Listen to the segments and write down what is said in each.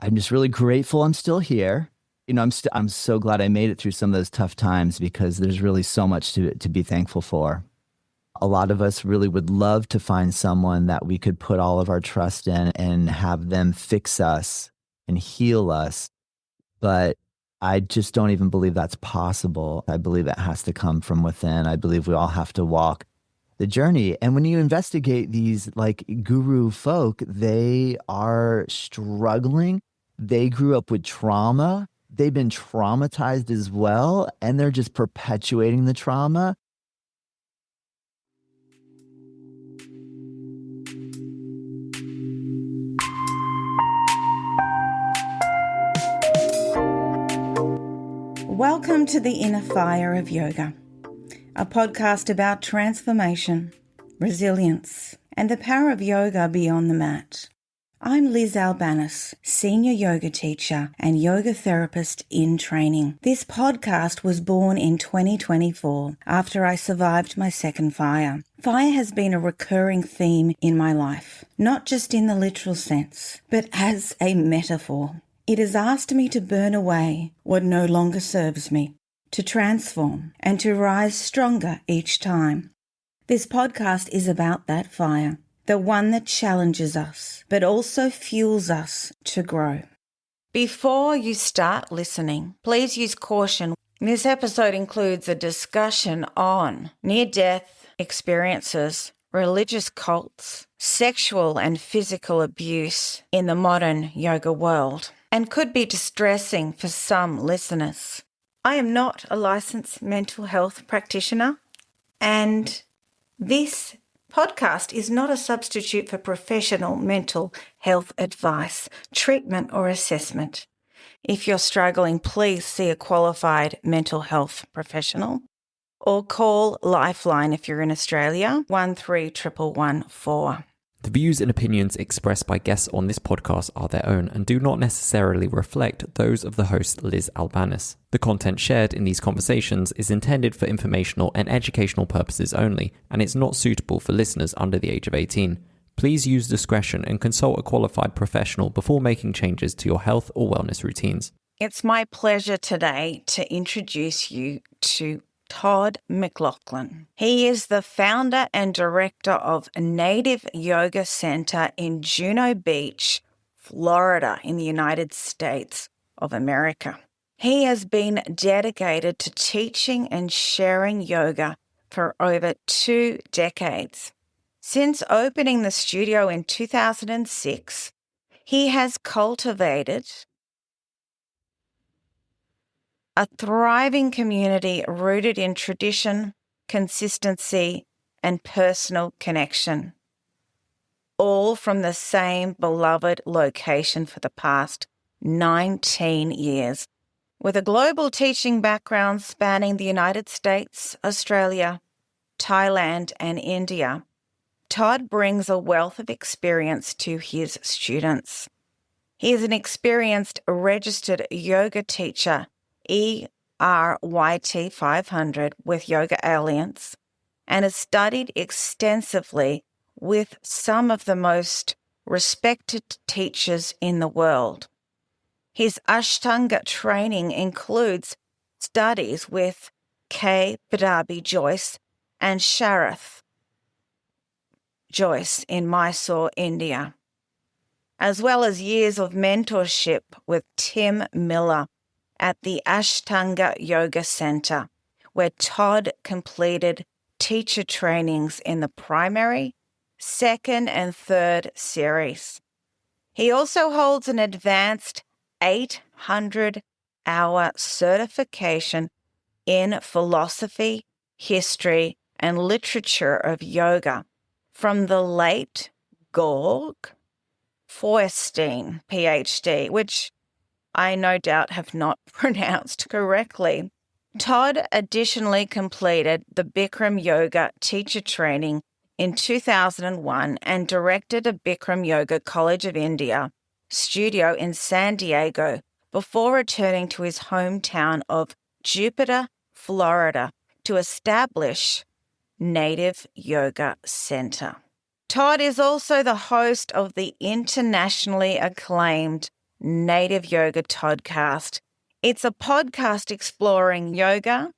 I'm just really grateful I'm still here. I'm so glad I made it through some of those tough times because there's really so much to be thankful for. A lot of us really would love to find someone that we could put all of our trust in and have them fix us and heal us. But I just don't even believe that's possible. I believe it has to come from within. I believe we all have to walk the journey. And when you investigate these like guru folk, they are struggling. They grew up with trauma. They've been traumatized as well, and they're just perpetuating the trauma. Welcome to the Inner Fire of Yoga, a podcast about transformation, resilience, and the power of yoga beyond the mat. I'm Liz Albanis, senior yoga teacher and yoga therapist in training. This podcast was born in 2024 after I survived my second fire. Fire has been a recurring theme in my life, not just in the literal sense, but as a metaphor. It has asked me to burn away what no longer serves me, to transform and to rise stronger each time. This podcast is about that fire, the one that challenges us, but also fuels us to grow. Before you start listening, please use caution. This episode includes a discussion on near-death experiences, religious cults, sexual and physical abuse in the modern yoga world, and could be distressing for some listeners. I am not a licensed mental health practitioner, and this podcast is not a substitute for professional mental health advice, treatment, or assessment. If you're struggling, please see a qualified mental health professional or call Lifeline if you're in Australia, 131114. The views and opinions expressed by guests on this podcast are their own and do not necessarily reflect those of the host, Liz Albanis. The content shared in these conversations is intended for informational and educational purposes only, and it's not suitable for listeners under the age of 18. Please use discretion and consult a qualified professional before making changes to your health or wellness routines. It's my pleasure today to introduce you to Todd McLaughlin. He is the founder and director of Native Yoga Center in Juno Beach, Florida, in the United States of America. He has been dedicated to teaching and sharing yoga for over 2 decades. Since opening the studio in 2006, he has cultivated a thriving community rooted in tradition, consistency, and personal connection, all from the same beloved location for the past 19 years. With a global teaching background spanning the United States, Australia, Thailand, and India, Todd brings a wealth of experience to his students. He is an experienced registered yoga teacher, ERYT 500 with Yoga Alliance, and has studied extensively with some of the most respected teachers in the world. His Ashtanga training includes studies with K. Padabi Joyce and Sharath Joyce in Mysore, India, as well as years of mentorship with Tim Miller at the Ashtanga Yoga Center, where Todd completed teacher trainings in the primary, second, and third series. He also holds an advanced 800-hour certification in philosophy, history, and literature of yoga from the late Georg Feuerstein, PhD, which I no doubt have not pronounced correctly. Todd additionally completed the Bikram Yoga teacher training in 2001 and directed a Bikram Yoga College of India studio in San Diego before returning to his hometown of Jupiter, Florida, to establish Native Yoga Center. Todd is also the host of the internationally acclaimed Native Yoga Toddcast. It's a podcast exploring yoga,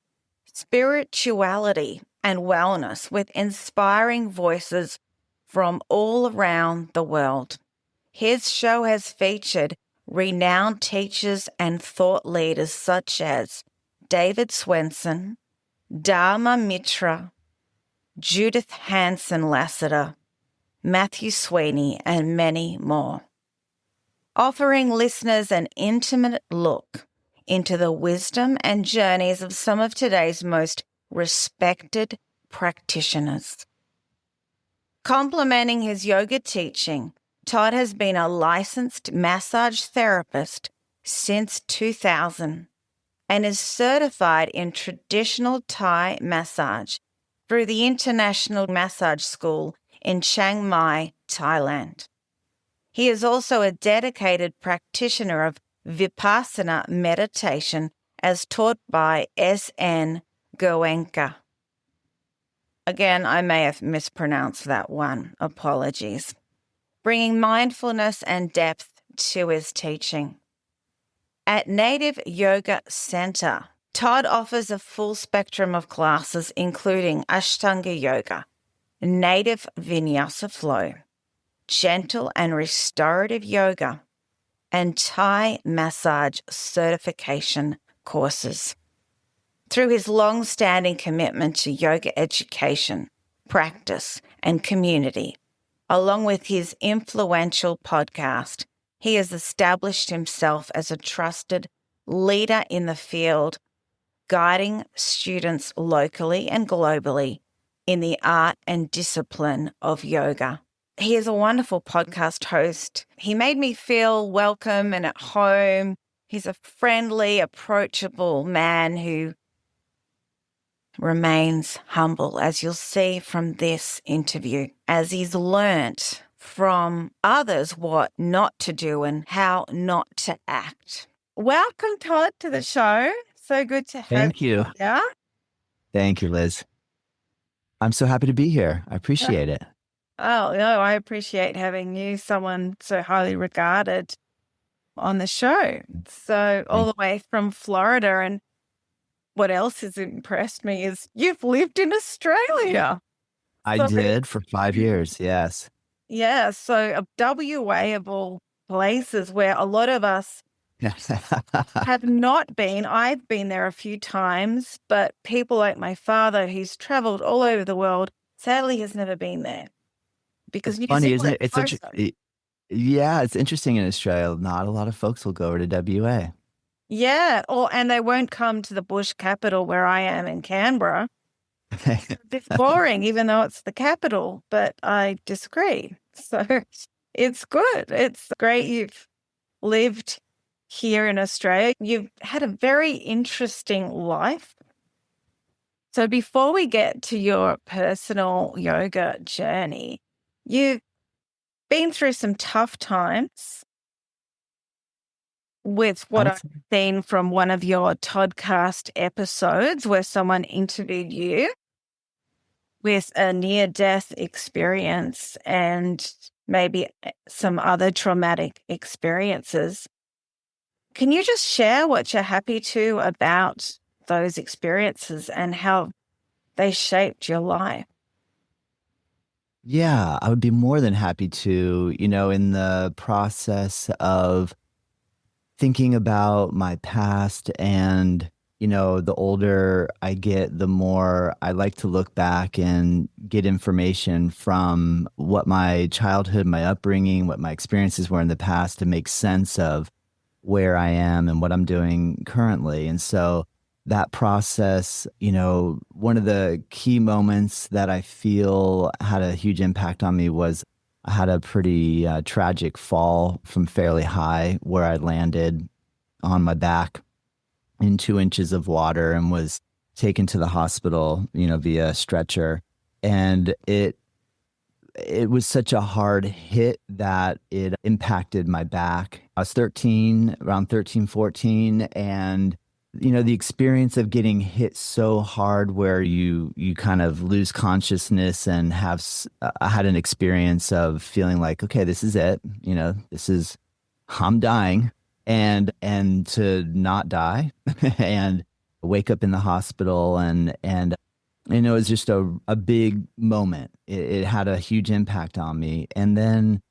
spirituality, and wellness with inspiring voices from all around the world. His show has featured renowned teachers and thought leaders such as David Swenson, Dharma Mitra, Judith Hanson Lassiter, Matthew Sweeney, and many more, offering listeners an intimate look into the wisdom and journeys of some of today's most respected practitioners. Complementing his yoga teaching, Todd has been a licensed massage therapist since 2000 and is certified in traditional Thai massage through the International Massage School in Chiang Mai, Thailand. He is also a dedicated practitioner of Vipassana meditation as taught by S.N. Goenka. Again, I may have mispronounced that one. Apologies. Bringing mindfulness and depth to his teaching. At Native Yoga Center, Todd offers a full spectrum of classes including Ashtanga Yoga, Native Vinyasa Flow, Gentle and Restorative Yoga, and Thai Massage certification courses. Through his long-standing commitment to yoga education, practice, and community, along with his influential podcast, he has established himself as a trusted leader in the field, guiding students locally and globally in the art and discipline of yoga. He is a wonderful podcast host. He made me feel welcome and at home. He's a friendly, approachable man who remains humble, as you'll see from this interview, as he's learnt from others what not to do and how not to act. Welcome, Todd, to the show. So good to have Thank you. Yeah. Thank you, Liz. I'm so happy to be here. I appreciate it. Oh, no, I appreciate having you, someone so highly regarded, on the show. So all the way from Florida. And what else has impressed me is you've lived in Australia. I did for 5 years, yes. Yeah, so WA of all places where a lot of us have not been. I've been there a few times, but people like my father, who's traveled all over the world, sadly has never been there. Because It's funny, isn't it? It's yeah, it's interesting in Australia. Not a lot of folks will go over to WA. Yeah, and they won't come to the bush capital where I am in Canberra. It's boring, even though it's the capital, but I disagree. So it's good. It's great you've lived here in Australia. You've had a very interesting life. So before we get to your personal yoga journey, you've been through some tough times with what I've seen from one of your Toddcast episodes where someone interviewed you with a near-death experience and maybe some other traumatic experiences. Can you just share what you're happy to about those experiences and how they shaped your life? Yeah, I would be more than happy to, in the process of thinking about my past and, the older I get, the more I like to look back and get information from what my childhood, my upbringing, what my experiences were in the past to make sense of where I am and what I'm doing currently. And so that process, one of the key moments that I feel had a huge impact on me was I had a pretty tragic fall from fairly high where I landed on my back in 2 inches of water and was taken to the hospital, via stretcher. And it was such a hard hit that it impacted my back. I was around 13, 14, and the experience of getting hit so hard where you kind of lose consciousness and I had an experience of feeling like, okay, this is it. This is I'm dying, and to not die and wake up in the hospital, and it was just a big moment. It had a huge impact on me. And then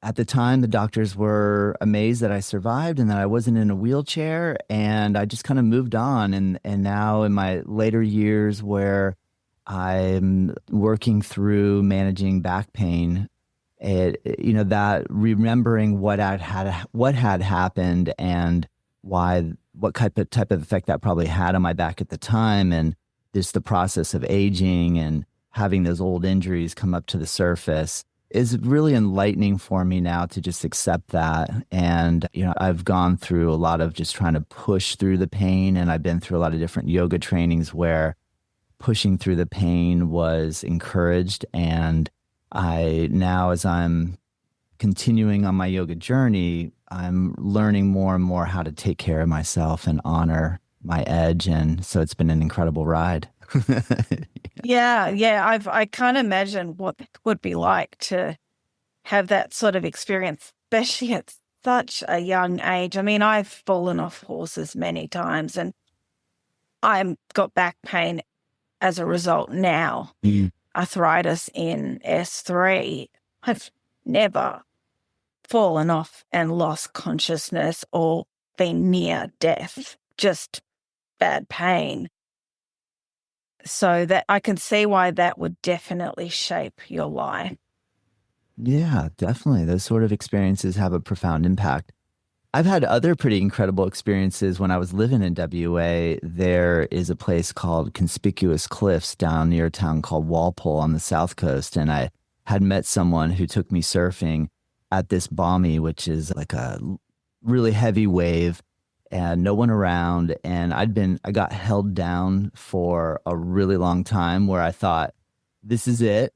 at the time, the doctors were amazed that I survived and that I wasn't in a wheelchair. And I just kind of moved on. And now in my later years, where I'm working through managing back pain, that remembering what had happened and what type of effect that probably had on my back at the time, and just the process of aging and having those old injuries come up to the surface is really enlightening for me now to just accept that. And, I've gone through a lot of just trying to push through the pain. And I've been through a lot of different yoga trainings where pushing through the pain was encouraged. And as I'm continuing on my yoga journey, I'm learning more and more how to take care of myself and honor my edge. And so it's been an incredible ride. Yeah. I can't imagine what it would be like to have that sort of experience, especially at such a young age. I mean, I've fallen off horses many times and I've got back pain as a result now. Arthritis in S3. I've never fallen off and lost consciousness or been near death, just bad pain. So that I can see why that would definitely shape your life. Yeah, definitely. Those sort of experiences have a profound impact. I've had other pretty incredible experiences when I was living in WA. There is a place called Conspicuous Cliffs down near a town called Walpole on the south coast. And I had met someone who took me surfing at this balmy, which is like a really heavy wave and no one around. And I got held down for a really long time where I thought, this is it.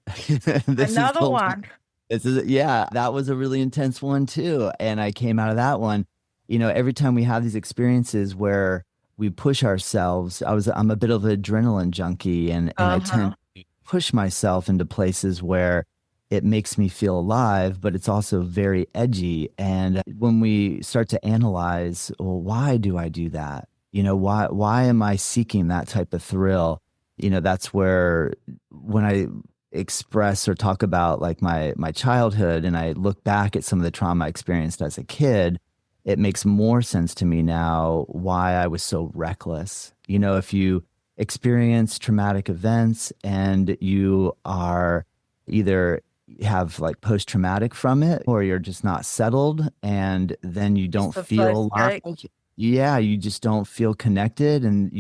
Another one. Yeah, that was a really intense one too. And I came out of that one, every time we have these experiences where we push ourselves, I'm a bit of an adrenaline junkie, and I tend to push myself into places where it makes me feel alive, but it's also very edgy. And when we start to analyze, well, why do I do that? Why am I seeking that type of thrill? That's where when I express or talk about like my childhood and I look back at some of the trauma I experienced as a kid, it makes more sense to me now why I was so reckless. If you experience traumatic events and you are either have like post-traumatic from it or you're just not settled, and then you don't feel you just don't feel connected, and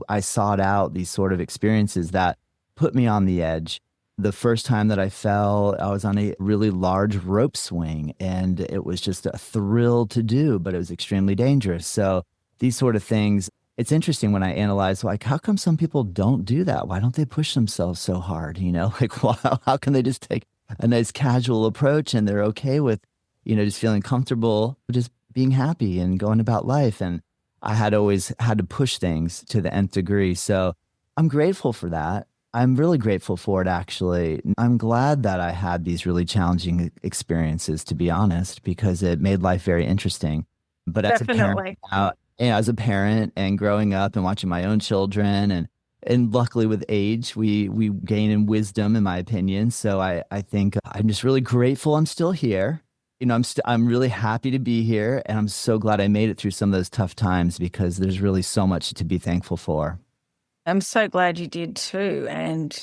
I sought out these sort of experiences that put me on the edge. The first time that I fell, I was on a really large rope swing, and it was just a thrill to do, but it was extremely dangerous. So these sort of things, it's interesting when I analyze, like, how come some people don't do that? Why don't they push themselves so hard? Like, how can they just take a nice casual approach and they're okay with, just feeling comfortable, just being happy and going about life? And I had always had to push things to the nth degree. So I'm grateful for that. I'm really grateful for it, actually. I'm glad that I had these really challenging experiences, to be honest, because it made life very interesting. But Definitely. as a parent and growing up and watching my own children, and luckily with age, we gain in wisdom, in my opinion. So I think I'm just really grateful I'm still here. I'm really happy to be here, and I'm so glad I made it through some of those tough times, because there's really so much to be thankful for. I'm so glad you did too. And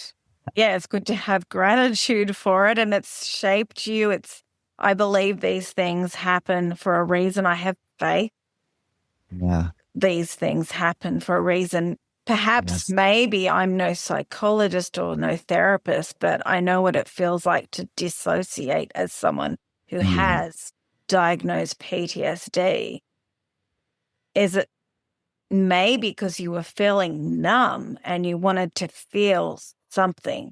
yeah, it's good to have gratitude for it. And it's shaped you. I believe these things happen for a reason. I have faith. Yeah. These things happen for a reason. Perhaps maybe I'm no psychologist or no therapist, but I know what it feels like to dissociate as someone who has diagnosed PTSD. Is it maybe because you were feeling numb and you wanted to feel something?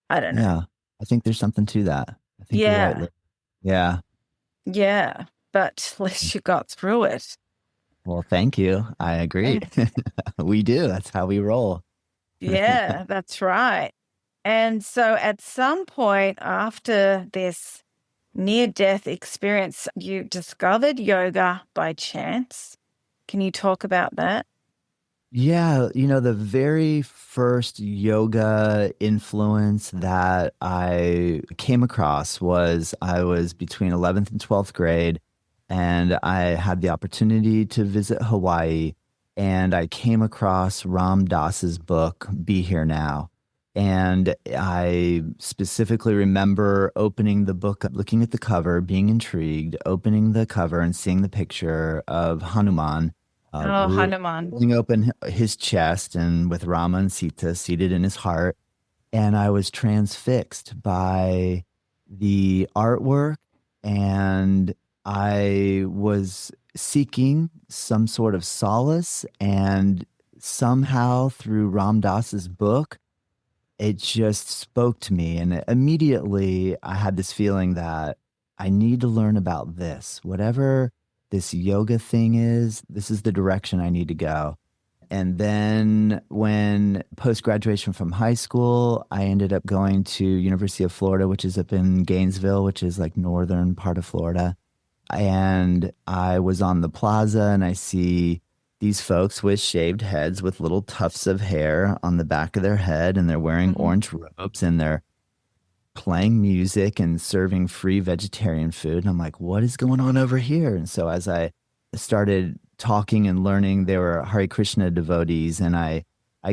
I don't know. Yeah, I think there's something to that. I think you're right. Yeah. Yeah, but at least you got through it. Well, thank you. I agree. We do. That's how we roll. Yeah, that's right. And so at some point after this near-death experience. You discovered yoga by chance. Can you talk about that? Yeah, the very first yoga influence that I came across was I was between 11th and 12th grade, and I had the opportunity to visit Hawaii, and I came across Ram Dass's book, Be Here Now. And I specifically remember opening the book, looking at the cover, being intrigued, opening the cover and seeing the picture of Hanuman Oh, Hanuman. pulling open his chest and with Rama and Sita seated in his heart. And I was transfixed by the artwork, and I was seeking some sort of solace. And somehow through Ram Dass's book, it just spoke to me. And immediately I had this feeling that I need to learn about this. Whatever this yoga thing is, this is the direction I need to go. And then when post-graduation from high school, I ended up going to University of Florida, which is up in Gainesville, which is like northern part of Florida. And I was on the plaza and I see these folks with shaved heads with little tufts of hair on the back of their head, and they're wearing orange robes, and they're playing music and serving free vegetarian food. And I'm like, what is going on over here? And so as I started talking and learning, they were Hare Krishna devotees, and I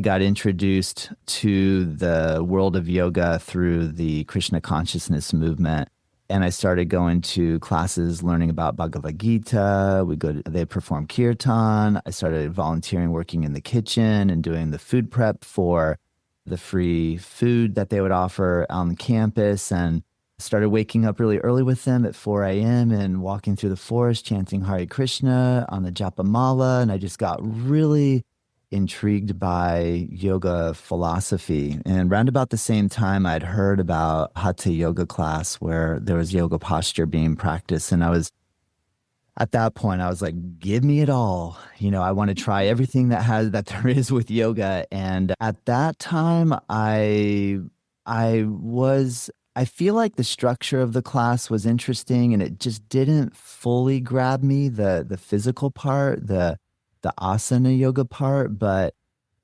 got introduced to the world of yoga through the Krishna consciousness movement. And I started going to classes learning about Bhagavad Gita. They perform kirtan. I started volunteering, working in the kitchen and doing the food prep for the free food that they would offer on campus, and started waking up really early with them at 4 a.m. and walking through the forest, chanting Hare Krishna on the Japamala. And I just got really intrigued by yoga philosophy. And around about the same time, I'd heard about Hatha yoga class where there was yoga posture being practiced. And at that point, I was like, give me it all. I want to try everything that there is with yoga. And at that time, I feel like the structure of the class was interesting, and it just didn't fully grab me, the physical part, the asana yoga part, but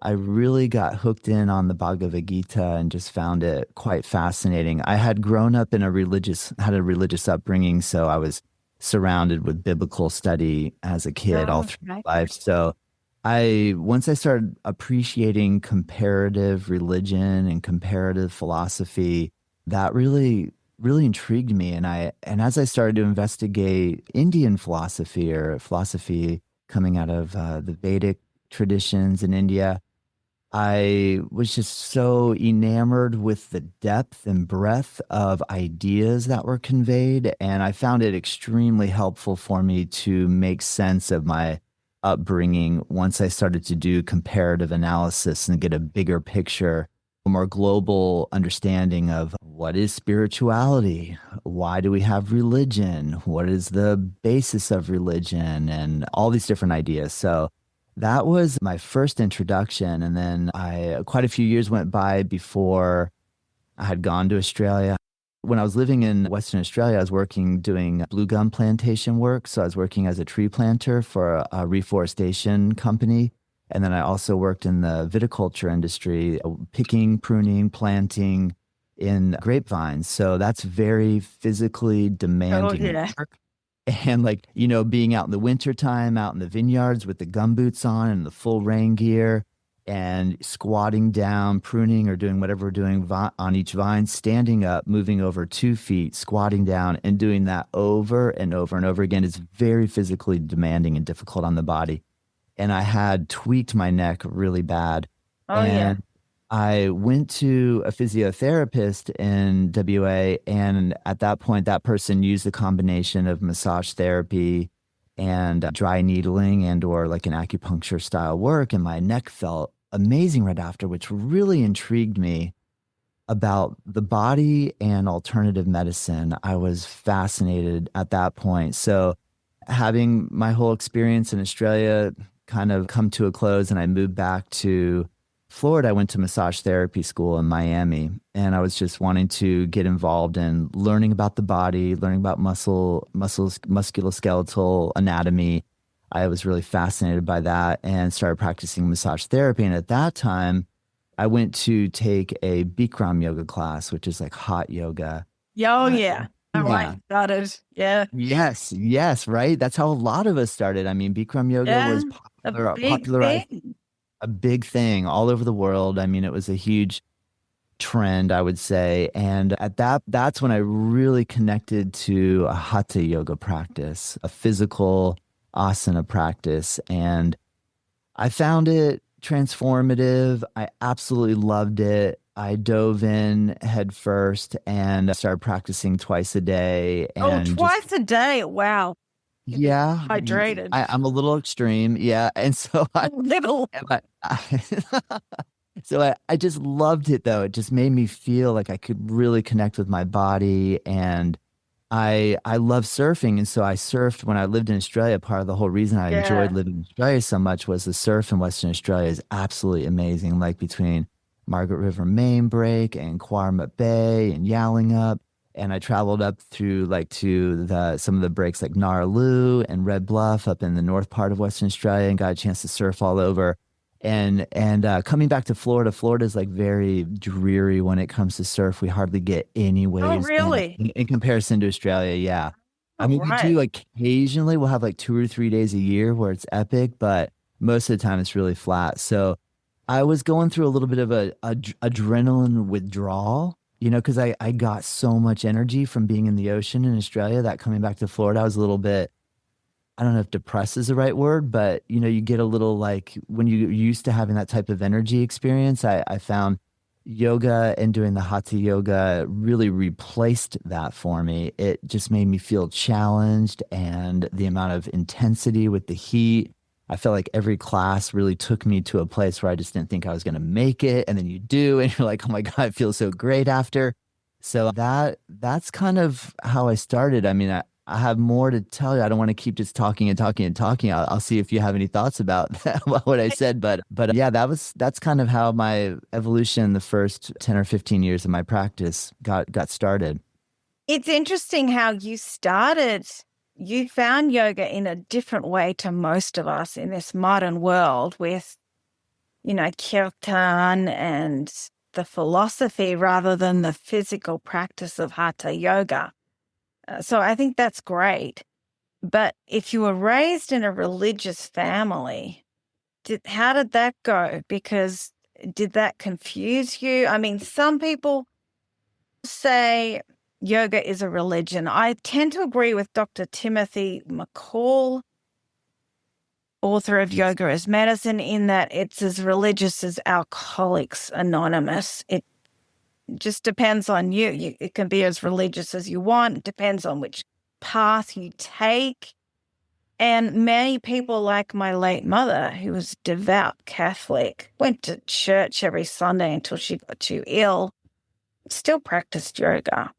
I really got hooked in on the Bhagavad Gita and just found it quite fascinating. I had grown up had a religious upbringing, so I was surrounded with biblical study as a kid all through my life. So once I started appreciating comparative religion and comparative philosophy, that really, really intrigued me. And as I started to investigate Indian philosophy, or philosophy coming out of the Vedic traditions in India, I was just so enamored with the depth and breadth of ideas that were conveyed. And I found it extremely helpful for me to make sense of my upbringing once I started to do comparative analysis and get a bigger picture, a more global understanding of what is spirituality, why do we have religion, what is the basis of religion, and all these different ideas. So that was my first introduction. And then quite a few years went by before I had gone to Australia. When I was living in Western Australia, I was doing blue gum plantation work. So I was working as a tree planter for a reforestation company. And then I also worked in the viticulture industry, picking, pruning, planting in grapevines. So that's very physically demanding work. And being out in the wintertime, out in the vineyards with the gumboots on and the full rain gear, and squatting down, pruning or doing whatever we're doing on each vine, standing up, moving over 2 feet, squatting down, and doing that over and over and over again is very physically demanding and difficult on the body. And I had tweaked my neck really bad. I went to a physiotherapist in WA, and at that point, that person used a combination of massage therapy and dry needling or like an acupuncture style work, and my neck felt amazing right after, which really intrigued me about the body and alternative medicine. I was fascinated at that point. So having my whole experience in Australia kind of come to a close, and I moved back to Florida, I went to massage therapy school in Miami, and I was just wanting to get involved in learning about the body, learning about musculoskeletal anatomy. I was really fascinated by that and started practicing massage therapy. And at that time, I went to take a Bikram yoga class, which is like hot yoga. Oh, Uh, yeah. All yeah. right. Started. Yeah. Yes, right. That's how a lot of us started. I mean, Bikram yoga Yeah. was A big popularized thing. a big thing all over the world. I mean, it was a huge trend, I would say. And that's when I really connected to a hatha yoga practice, a physical asana practice. And I found it transformative. I absolutely loved it. I dove in head first and started practicing twice a day Oh, and just twice a day. Wow. yeah, Hydrated. I'm a little extreme. Yeah. And so Little. I just loved it though. It just made me feel like I could really connect with my body. And I love surfing. And so I surfed when I lived in Australia. Part of the whole reason I enjoyed Yeah. living in Australia so much was the surf in Western Australia is absolutely amazing. Like between Margaret River Main Break and Quarmut Bay and Yallingup. And I traveled up through like to some of the breaks like Narraloo and Red Bluff up in the north part of Western Australia and got a chance to surf all over. And coming back to Florida, Florida is like very dreary when it comes to surf. We hardly get any Oh, waves really? in comparison to Australia. Yeah. I Oh, mean, we right. do occasionally, we'll have like 2 or 3 days a year where it's epic, but most of the time it's really flat. So I was going through a little bit of a adrenaline withdrawal, because I got so much energy from being in the ocean in Australia that coming back to Florida, I was a little bit, I don't know if depressed is the right word, but you get a little like when you're used to having that type of energy experience, I found yoga and doing the hatha yoga really replaced that for me. It just made me feel challenged and the amount of intensity with the heat. I felt like every class really took me to a place where I just didn't think I was going to make it. And then you do, and you're like, oh my God, I feel so great after. So that's kind of how I started. I mean, I have more to tell you. I don't want to keep just talking and talking and talking. I'll see if you have any thoughts about about what I said. But yeah, that's kind of how my evolution, the first 10 or 15 years of my practice got started. It's interesting how you found yoga in a different way to most of us in this modern world with, kirtan and the philosophy rather than the physical practice of hatha yoga. So I think that's great. But if you were raised in a religious family, how did that go? Because did that confuse you? I mean, some people say yoga is a religion. I tend to agree with Dr. Timothy McCall, author of Yoga as Medicine, in that it's as religious as Alcoholics Anonymous. It just depends on you. It can be as religious as you want. It depends on which path you take. And many people, like my late mother, who was devout Catholic, went to church every Sunday until she got too ill, still practiced yoga.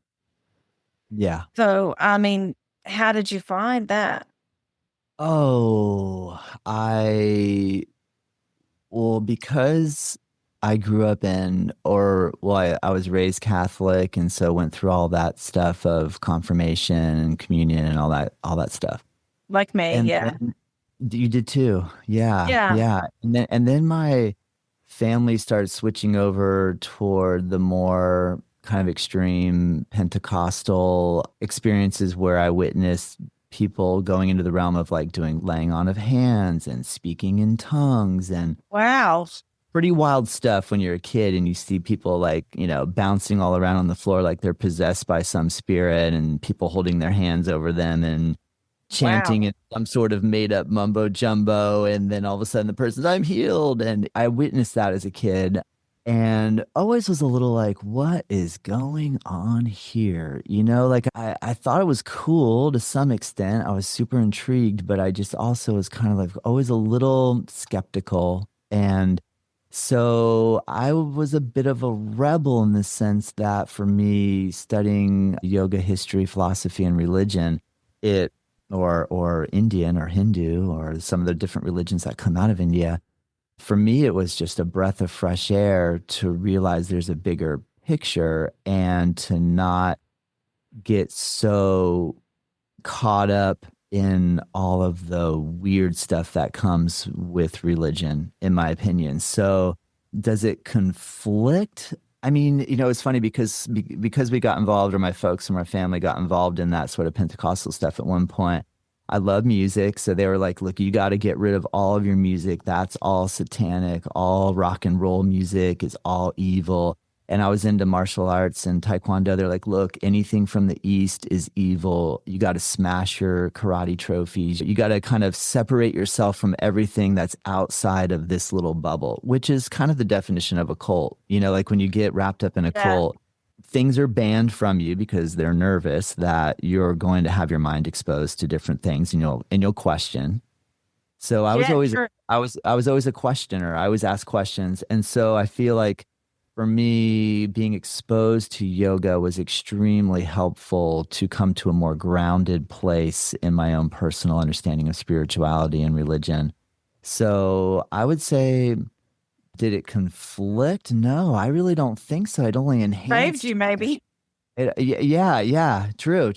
Yeah. So, I mean, how did you find that? Oh, because I grew up I was raised Catholic, and so went through all that stuff of confirmation and communion and all that stuff. Like me, And yeah. then you did too. Yeah, Yeah. yeah. And then my family started switching over toward the more kind of extreme Pentecostal experiences where I witnessed people going into the realm of like doing laying on of hands and speaking in tongues and Wow. pretty wild stuff when you're a kid and you see people like, bouncing all around on the floor like they're possessed by some spirit and people holding their hands over them and chanting Wow. in some sort of made up mumbo jumbo. And then all of a sudden the person's, I'm healed. And I witnessed that as a kid and always was a little like, what is going on here? Like I thought it was cool to some extent. I was super intrigued, but I just also was kind of like always a little skeptical. And so I was a bit of a rebel in the sense that for me, studying yoga history, philosophy, and religion, or Indian or Hindu or some of the different religions that come out of India, For me, it was just a breath of fresh air to realize there's a bigger picture and to not get so caught up in all of the weird stuff that comes with religion, in my opinion. So, does it conflict? I mean, it's funny because we got involved, or my folks and my family got involved in that sort of Pentecostal stuff at one point. I love music, so they were like, "Look, you got to get rid of all of your music. That's all satanic. All rock and roll music is all evil." And I was into martial arts and taekwondo. They're like, "Look, anything from the East is evil. You got to smash your karate trophies. You got to kind of separate yourself from everything that's outside of this little bubble," which is kind of the definition of a cult. Like when you get wrapped up in a cult, things are banned from you because they're nervous that you're going to have your mind exposed to different things, and you'll question. So I was always sure. I was always a questioner. I always asked questions. And so I feel like for me, being exposed to yoga was extremely helpful to come to a more grounded place in my own personal understanding of spirituality and religion. So I would say, did it conflict? No, I really don't think so. It only Saved enhanced you, maybe. it. Yeah. True.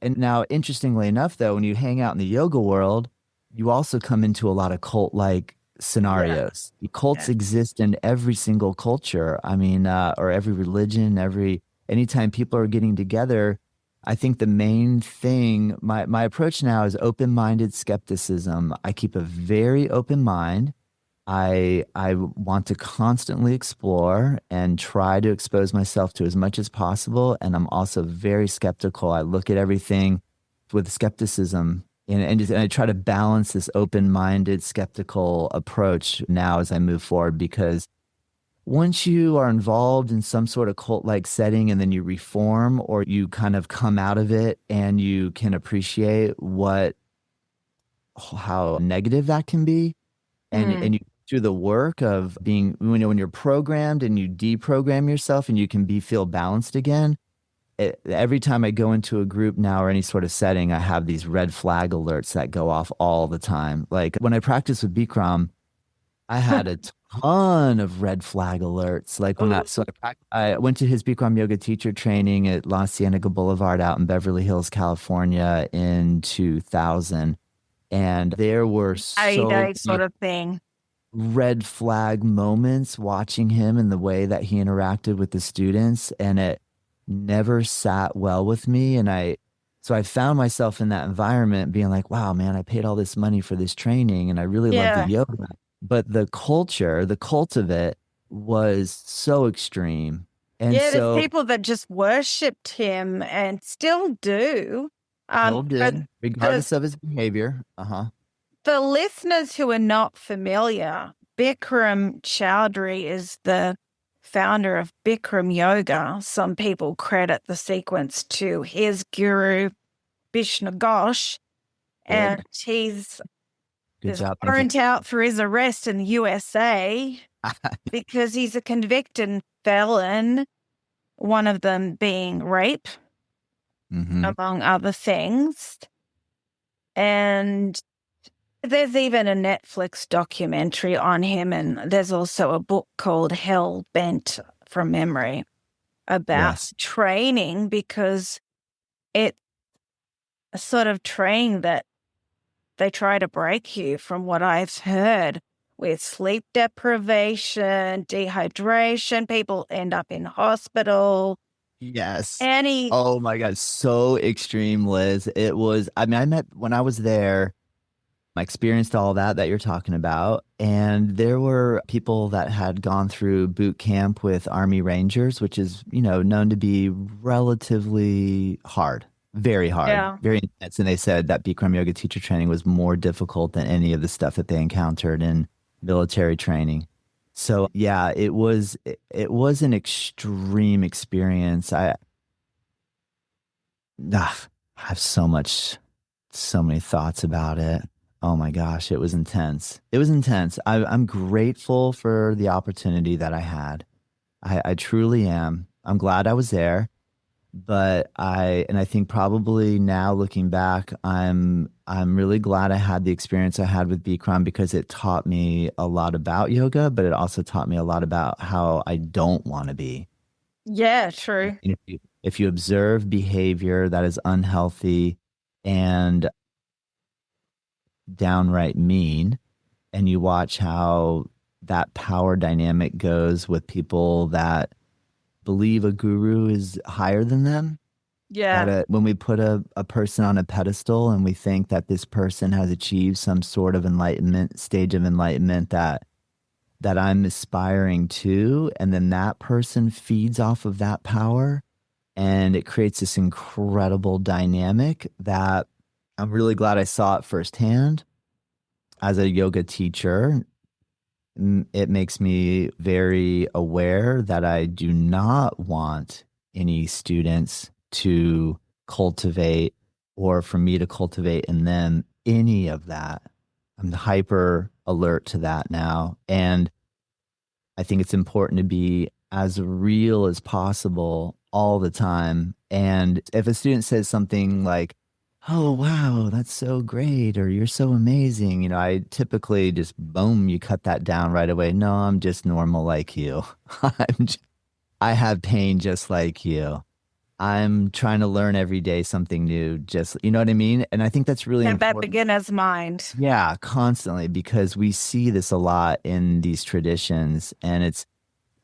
And now, interestingly enough, though, when you hang out in the yoga world, you also come into a lot of cult-like scenarios. Cults Yeah. exist in every single culture. I mean, or every religion, anytime people are getting together. I think the main thing, my approach now is open-minded skepticism. I keep a very open mind. I want to constantly explore and try to expose myself to as much as possible. And I'm also very skeptical. I look at everything with skepticism, and I try to balance this open-minded, skeptical approach now as I move forward, because once you are involved in some sort of cult-like setting and then you reform, or you kind of come out of it and you can appreciate how negative that can be, and you do the work of being, when you're programmed and you deprogram yourself and you can feel balanced again. Every time I go into a group now or any sort of setting, I have these red flag alerts that go off all the time. Like when I practiced with Bikram, I had a ton of red flag alerts. Like I went to his Bikram yoga teacher training at La Cienega Boulevard out in Beverly Hills, California in 2000. And there were so A sort of thing. red flag moments watching him and the way that he interacted with the students, and it never sat well with me. So I found myself in that environment being like, wow, man, I paid all this money for this training and I really love the yoga. But the cult of it was so extreme. And there's people that just worshipped him and still do. Still But did, regardless of his behavior. the listeners who are not familiar, Bikram Chowdhury is the founder of Bikram Yoga. Some people credit the sequence to his guru, Vishnu Ghosh, and he's Good job. warrant out for his arrest in the USA because he's a convicted felon, one of them being rape, among other things. And there's even a Netflix documentary on him, and there's also a book called Hell Bent from Memory about training, because it's a sort of training that they try to break you, from what I've heard, with sleep deprivation, dehydration. People end up in hospital. Yes. Any Oh my God. So extreme, Liz. It was, when I was there, I experienced all that you're talking about. And there were people that had gone through boot camp with Army Rangers, which is, known to be relatively hard, very hard, very intense. And they said that Bikram yoga teacher training was more difficult than any of the stuff that they encountered in military training. So yeah, it was an extreme experience. I have so many thoughts about it. Oh my gosh, it was intense. I'm grateful for the opportunity that I had. I truly am. I'm glad I was there. But I think probably now looking back, I'm really glad I had the experience I had with Bikram because it taught me a lot about yoga, but it also taught me a lot about how I don't want to be. Yeah, true. If you observe behavior that is unhealthy and downright mean, and you watch how that power dynamic goes with people that believe a guru is higher than them, Yeah. when we put a person on a pedestal and we think that this person has achieved some sort of enlightenment, stage of enlightenment that I'm aspiring to, and then that person feeds off of that power, and it creates this incredible dynamic that I'm really glad I saw it firsthand as a yoga teacher. It makes me very aware that I do not want any students to cultivate or for me to cultivate in them any of that. I'm hyper alert to that now. And I think it's important to be as real as possible all the time. And if a student says something like, "Oh, wow, that's so great," or "You're so amazing," I typically just boom, you cut that down right away. No, I'm just normal like you. I have pain just like you. I'm trying to learn every day something new, just, you know what I mean? And I think that's really Have that important. beginner's mind. Yeah, constantly, because we see this a lot in these traditions, and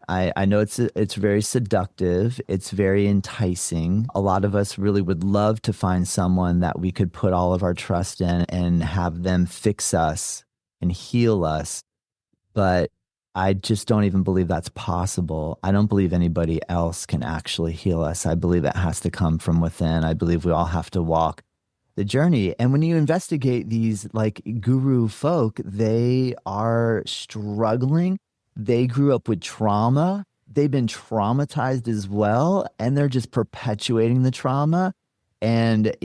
I know it's very seductive. It's very enticing. A lot of us really would love to find someone that we could put all of our trust in and have them fix us and heal us. But I just don't even believe that's possible. I don't believe anybody else can actually heal us. I believe it has to come from within. I believe we all have to walk the journey. And when you investigate these like guru folk, they are struggling. They grew up with trauma. They've been traumatized as well, and they're just perpetuating the trauma. And,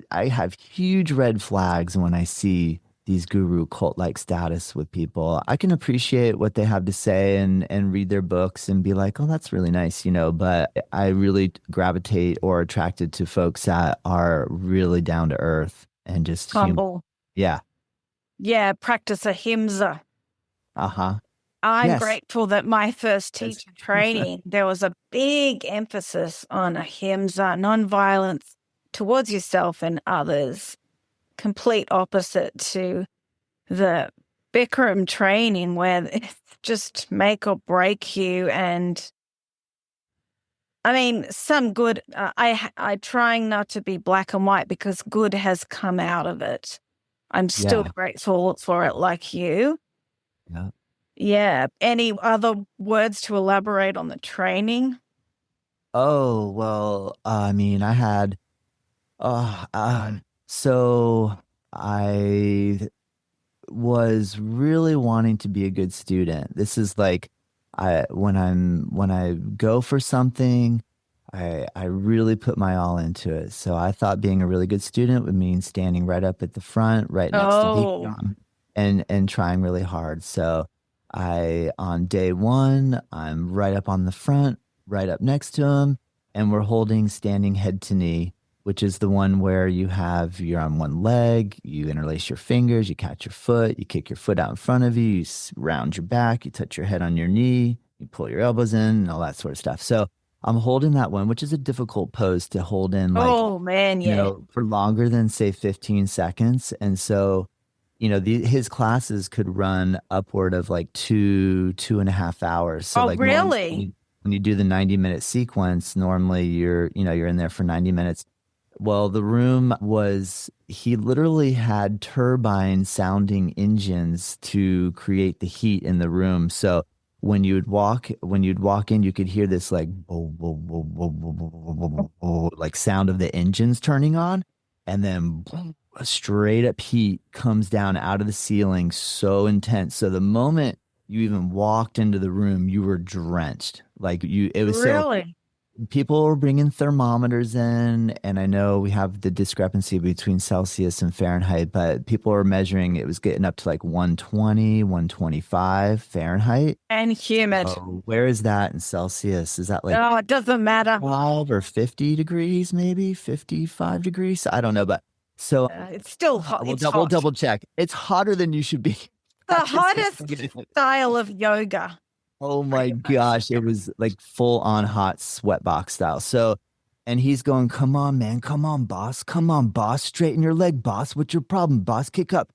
I have huge red flags when I see these guru cult like status with people. I can appreciate what they have to say and read their books and be like, "Oh, that's really nice," but I really gravitate or attracted to folks that are really down to earth and just human. Humble. Yeah. Yeah, practice ahimsa. Uh-huh. I'm Yes. grateful that my first Yes. teacher training, there was a big emphasis on ahimsa, nonviolence towards yourself and others, complete opposite to the Bikram training where it's just make or break you. And I mean, some good, I trying not to be black and white because good has come out of it. I'm still Yeah. grateful for it like you. Yeah. Yeah. Any other words to elaborate on the training? Oh, well, I mean, I had, so I was really wanting to be a good student. This is like when I go for something, I really put my all into it. So I thought being a really good student would mean standing right up at the front, right next to Oh, Bikram, and trying really hard. So I on day one, I'm right up on the front, right up next to him, and we're holding standing head to knee, which is the one where you're on one leg, you interlace your fingers, you catch your foot, you kick your foot out in front of you, round your back, you touch your head on your knee, you pull your elbows in, and all that sort of stuff. So I'm holding that one, which is a difficult pose to hold in, like, oh man, yeah. for longer than say 15 seconds. And so, his classes could run upward of like 2.5 hours. So Oh, like normally really? when you do the 90-minute sequence, normally you're in there for 90 minutes. Well, he literally had turbine sounding engines to create the heat in the room. So when you'd walk in, you could hear this like like sound of the engines turning on, and then a straight up heat comes down out of the ceiling, so intense. So the moment you even walked into the room, you were drenched. It was so Really? people were bringing thermometers in, and I know we have the discrepancy between Celsius and Fahrenheit, but people were measuring, it was getting up to like 120, 125 Fahrenheit. And humid. Oh, where is that in Celsius? Is that like Oh, it doesn't matter. 12 or 50 degrees, maybe 55 degrees? I don't know, but so It's still hot. we'll, It's we'll hot. double check. It's hotter than you should be. The hottest style of yoga. Oh my gosh, it was like full on hot sweatbox style. So, and he's going, come on, man, come on, boss, straighten your leg, boss. What's your problem, boss? Kick up,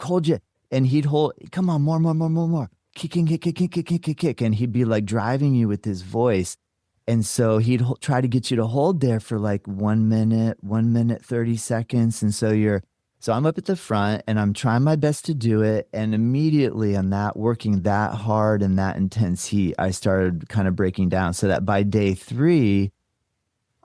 hold you. And he'd hold, come on, more. Kick. And he'd be like driving you with his voice. And so he'd try to get you to hold there for like 1 minute, 30 seconds. And so I'm up at the front and I'm trying my best to do it. And immediately on that, working that hard and that intense heat, I started kind of breaking down. So that by day 3,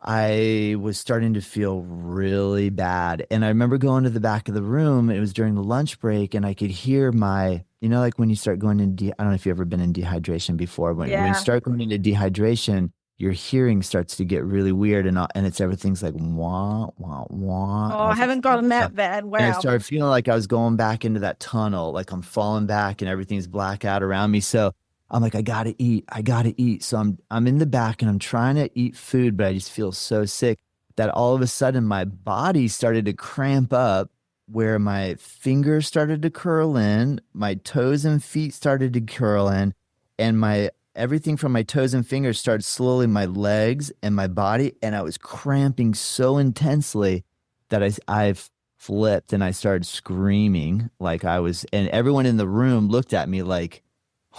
I was starting to feel really bad. And I remember going to the back of the room. It was during the lunch break and I could hear like when you start going into, I don't know if you've ever been in dehydration before. When you start going into dehydration, your hearing starts to get really weird and everything's like wah, wah, wah. Oh, I haven't gotten that bad. Wow. And I started feeling like I was going back into that tunnel, like I'm falling back and everything's black out around me. So I'm like, I gotta eat. So I'm in the back and I'm trying to eat food, but I just feel so sick that all of a sudden my body started to cramp up where my fingers started to curl in, my toes and feet started to curl in, and everything from my toes and fingers started slowly, my legs and my body, and I was cramping so intensely that I flipped and I started screaming like and everyone in the room looked at me like,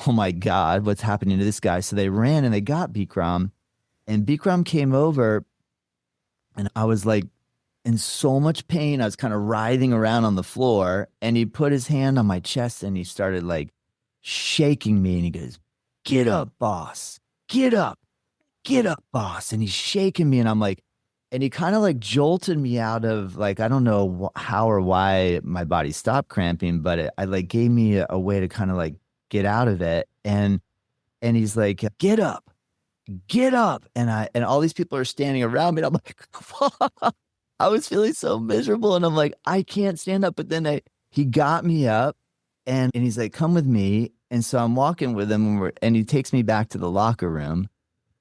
oh my God, what's happening to this guy? So they ran and they got Bikram, and Bikram came over and I was like in so much pain. I was kind of writhing around on the floor, and he put his hand on my chest and he started like shaking me and he goes, get up, boss. Get up, boss. And he's shaking me and I'm like, and he kind of like jolted me out of like, I don't know how or why my body stopped cramping, but I like gave me a way to kind of like get out of it. And he's like, get up. And all these people are standing around me. And I'm like, I was feeling so miserable. And I'm like, I can't stand up. But then he got me up and he's like, come with me. And so I'm walking with him and he takes me back to the locker room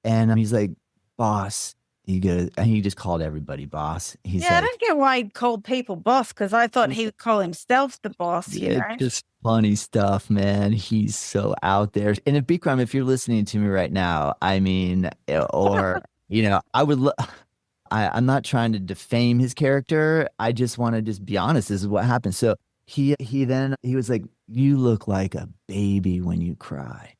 and he's like, boss. And he just called everybody boss. I don't get why he called people boss, because I thought he would call himself the boss, you know? Just funny stuff, man. He's so out there. And if Bikram, if you're listening to me right now, I mean, or, I would, I'm not trying to defame his character. I just want to just be honest. This is what happened. So he was like, you look like a baby when you cry.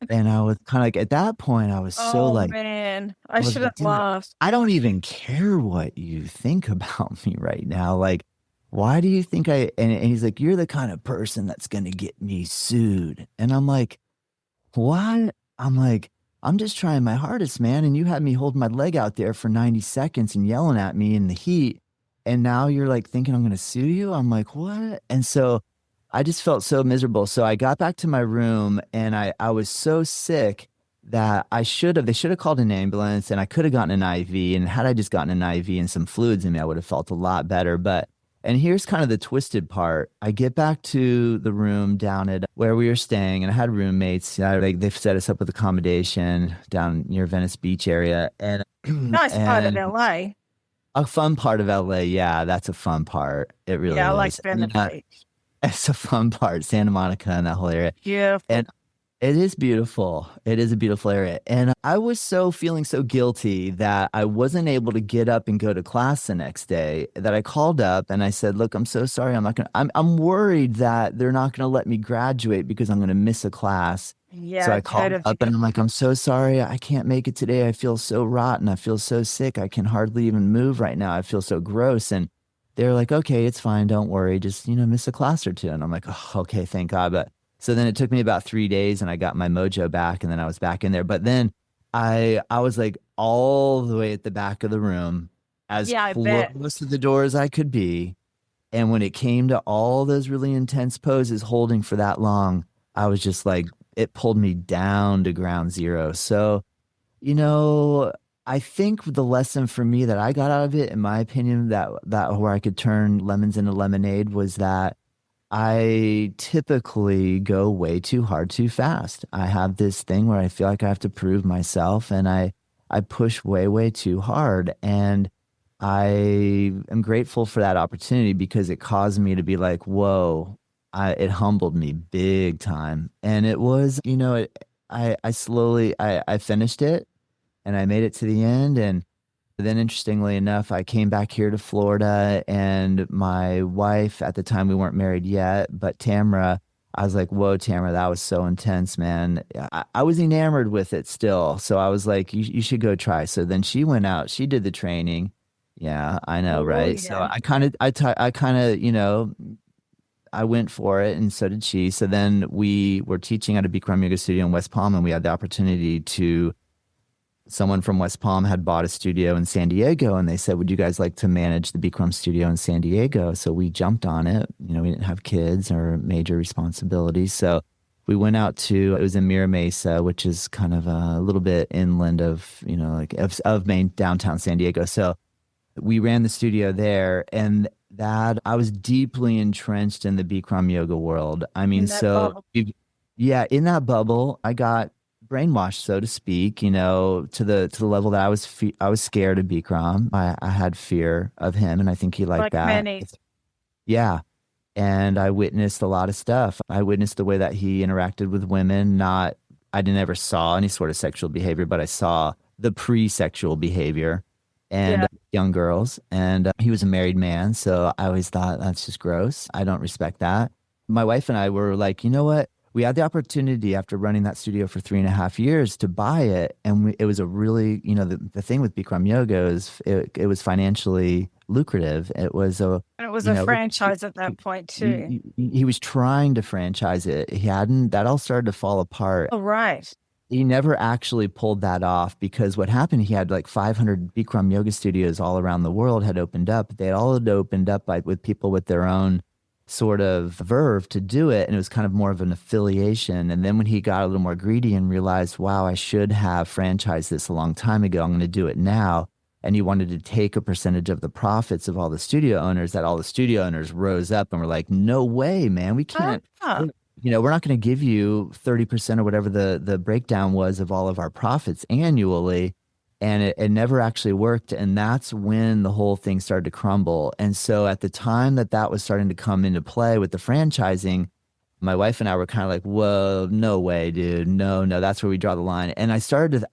And I was kind of like, at that point, I was so like, man, I should have laughed. I don't even care what you think about me right now. Like, why do you think and he's like, you're the kind of person that's going to get me sued. And I'm like, what? I'm like, I'm just trying my hardest, man. And you had me hold my leg out there for 90 seconds and yelling at me in the heat. And now you're like thinking I'm going to sue you. I'm like, what? And so I just felt so miserable. So I got back to my room and I was so sick that they should have called an ambulance and I could have gotten an IV. And had I just gotten an IV and some fluids in me, I would have felt a lot better. And here's kind of the twisted part. I get back to the room down at where we were staying and I had roommates. They've set us up with accommodation down near Venice Beach area. And nice part of LA. A fun part of LA. Yeah, that's a fun part. It really is. Yeah, I like Venice Beach. It's a fun part, Santa Monica and that whole area. Yeah. And it is beautiful. It is a beautiful area. And I was feeling so guilty that I wasn't able to get up and go to class the next day that I called up and I said, look, I'm so sorry. I'm worried that they're not going to let me graduate because I'm going to miss a class. Yeah. So I called up and I'm like, I'm so sorry. I can't make it today. I feel so rotten. I feel so sick. I can hardly even move right now. I feel so gross. And they're like, okay, it's fine. Don't worry. Just, miss a class or two. And I'm like, oh, okay, thank God. But so then it took me about 3 days and I got my mojo back and then I was back in there. But then I was like all the way at the back of the room as close to the door as I could be. And when it came to all those really intense poses holding for that long, I was just like, it pulled me down to ground zero. So, I think the lesson for me that I got out of it, in my opinion, that where I could turn lemons into lemonade was that I typically go way too hard too fast. I have this thing where I feel like I have to prove myself, and I push way too hard. And I am grateful for that opportunity because it caused me to be like, whoa, it humbled me big time. And it was, I slowly, I finished it and I made it to the end. And then, interestingly enough, I came back here to Florida, and my wife, at the time we weren't married yet, but Tamara, I was like, whoa, Tamara, that was so intense, man. I was enamored with it still. So I was like, you should go try. So then she went out, she did the training. Yeah, I know, Oh, right? So yeah. I kind of, I went for it, and so did she. So then we were teaching at a Bikram yoga studio in West Palm, and we had the opportunity to someone from West Palm had bought a studio in San Diego, and they said, would you guys like to manage the Bikram studio in San Diego? So we jumped on it. We didn't have kids or major responsibilities. So we went out to, it was in Mira Mesa, which is kind of a little bit inland of, like of main downtown San Diego. So we ran the studio there, and that I was deeply entrenched in the Bikram yoga world. I mean, In that bubble. yeah, in that bubble, I got brainwashed, so to speak, to the level that I was scared of Bikram. I had fear of him, and I think he liked Like that. many. Yeah. And I witnessed a lot of stuff. I witnessed the way that he interacted with women. I didn't ever saw any sort of sexual behavior, but I saw the pre-sexual behavior and Yeah. young girls. And he was a married man. So I always thought that's just gross. I don't respect that. My wife and I were like, you know what? We had the opportunity after running that studio for 3.5 years to buy it. And it was a really, the thing with Bikram Yoga is it was financially lucrative. It was And it was a franchise at that point too. he was trying to franchise it. He hadn't, that all started to fall apart. Oh, right. He never actually pulled that off because what happened, he had like 500 Bikram yoga studios all around the world had opened up. They all had opened up with people with their own sort of verve to do it. And it was kind of more of an affiliation. And then when he got a little more greedy and realized, wow, I should have franchised this a long time ago, I'm going to do it now. And he wanted to take a percentage of the profits of all the studio owners, that all the studio owners rose up and were like, no way, man, we can't. Ah, We're not going to give you 30% or whatever the breakdown was of all of our profits annually. And it never actually worked. And that's when the whole thing started to crumble. And so at the time that was starting to come into play with the franchising, my wife and I were kind of like, whoa, no way, dude. No, that's where we draw the line. And I started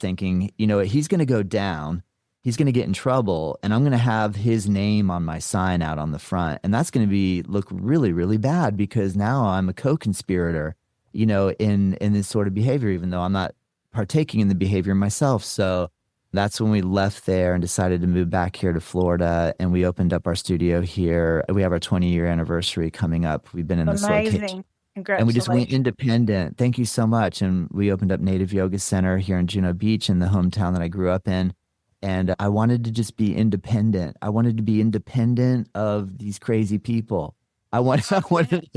thinking, he's going to go down. He's going to get in trouble, and I'm going to have his name on my sign out on the front. And that's going to look really, really bad because now I'm a co-conspirator, in this sort of behavior, even though I'm not partaking in the behavior myself. So that's when we left there and decided to move back here to Florida, and we opened up our studio here. We have our 20-year anniversary coming up. We've been in this location. amazing. And we just went Congratulations. independent. Thank you so much. And we opened up Native Yoga Center here in Juno Beach, in the hometown that I grew up in. And I wanted to just be independent. I wanted to be independent of these crazy people. I wanted,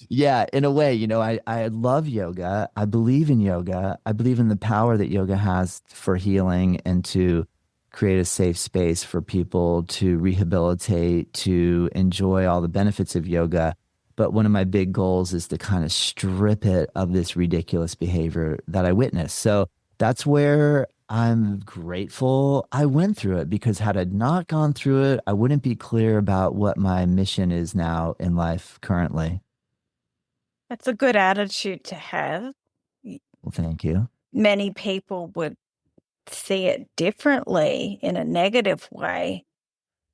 yeah, in a way, I love yoga. I believe in yoga. I believe in the power that yoga has for healing and to create a safe space for people to rehabilitate, to enjoy all the benefits of yoga. But one of my big goals is to kind of strip it of this ridiculous behavior that I witnessed. So that's where I'm grateful I went through it, because had I not gone through it, I wouldn't be clear about what my mission is now in life currently. That's a good attitude to have. Well, thank you. Many people would see it differently in a negative way,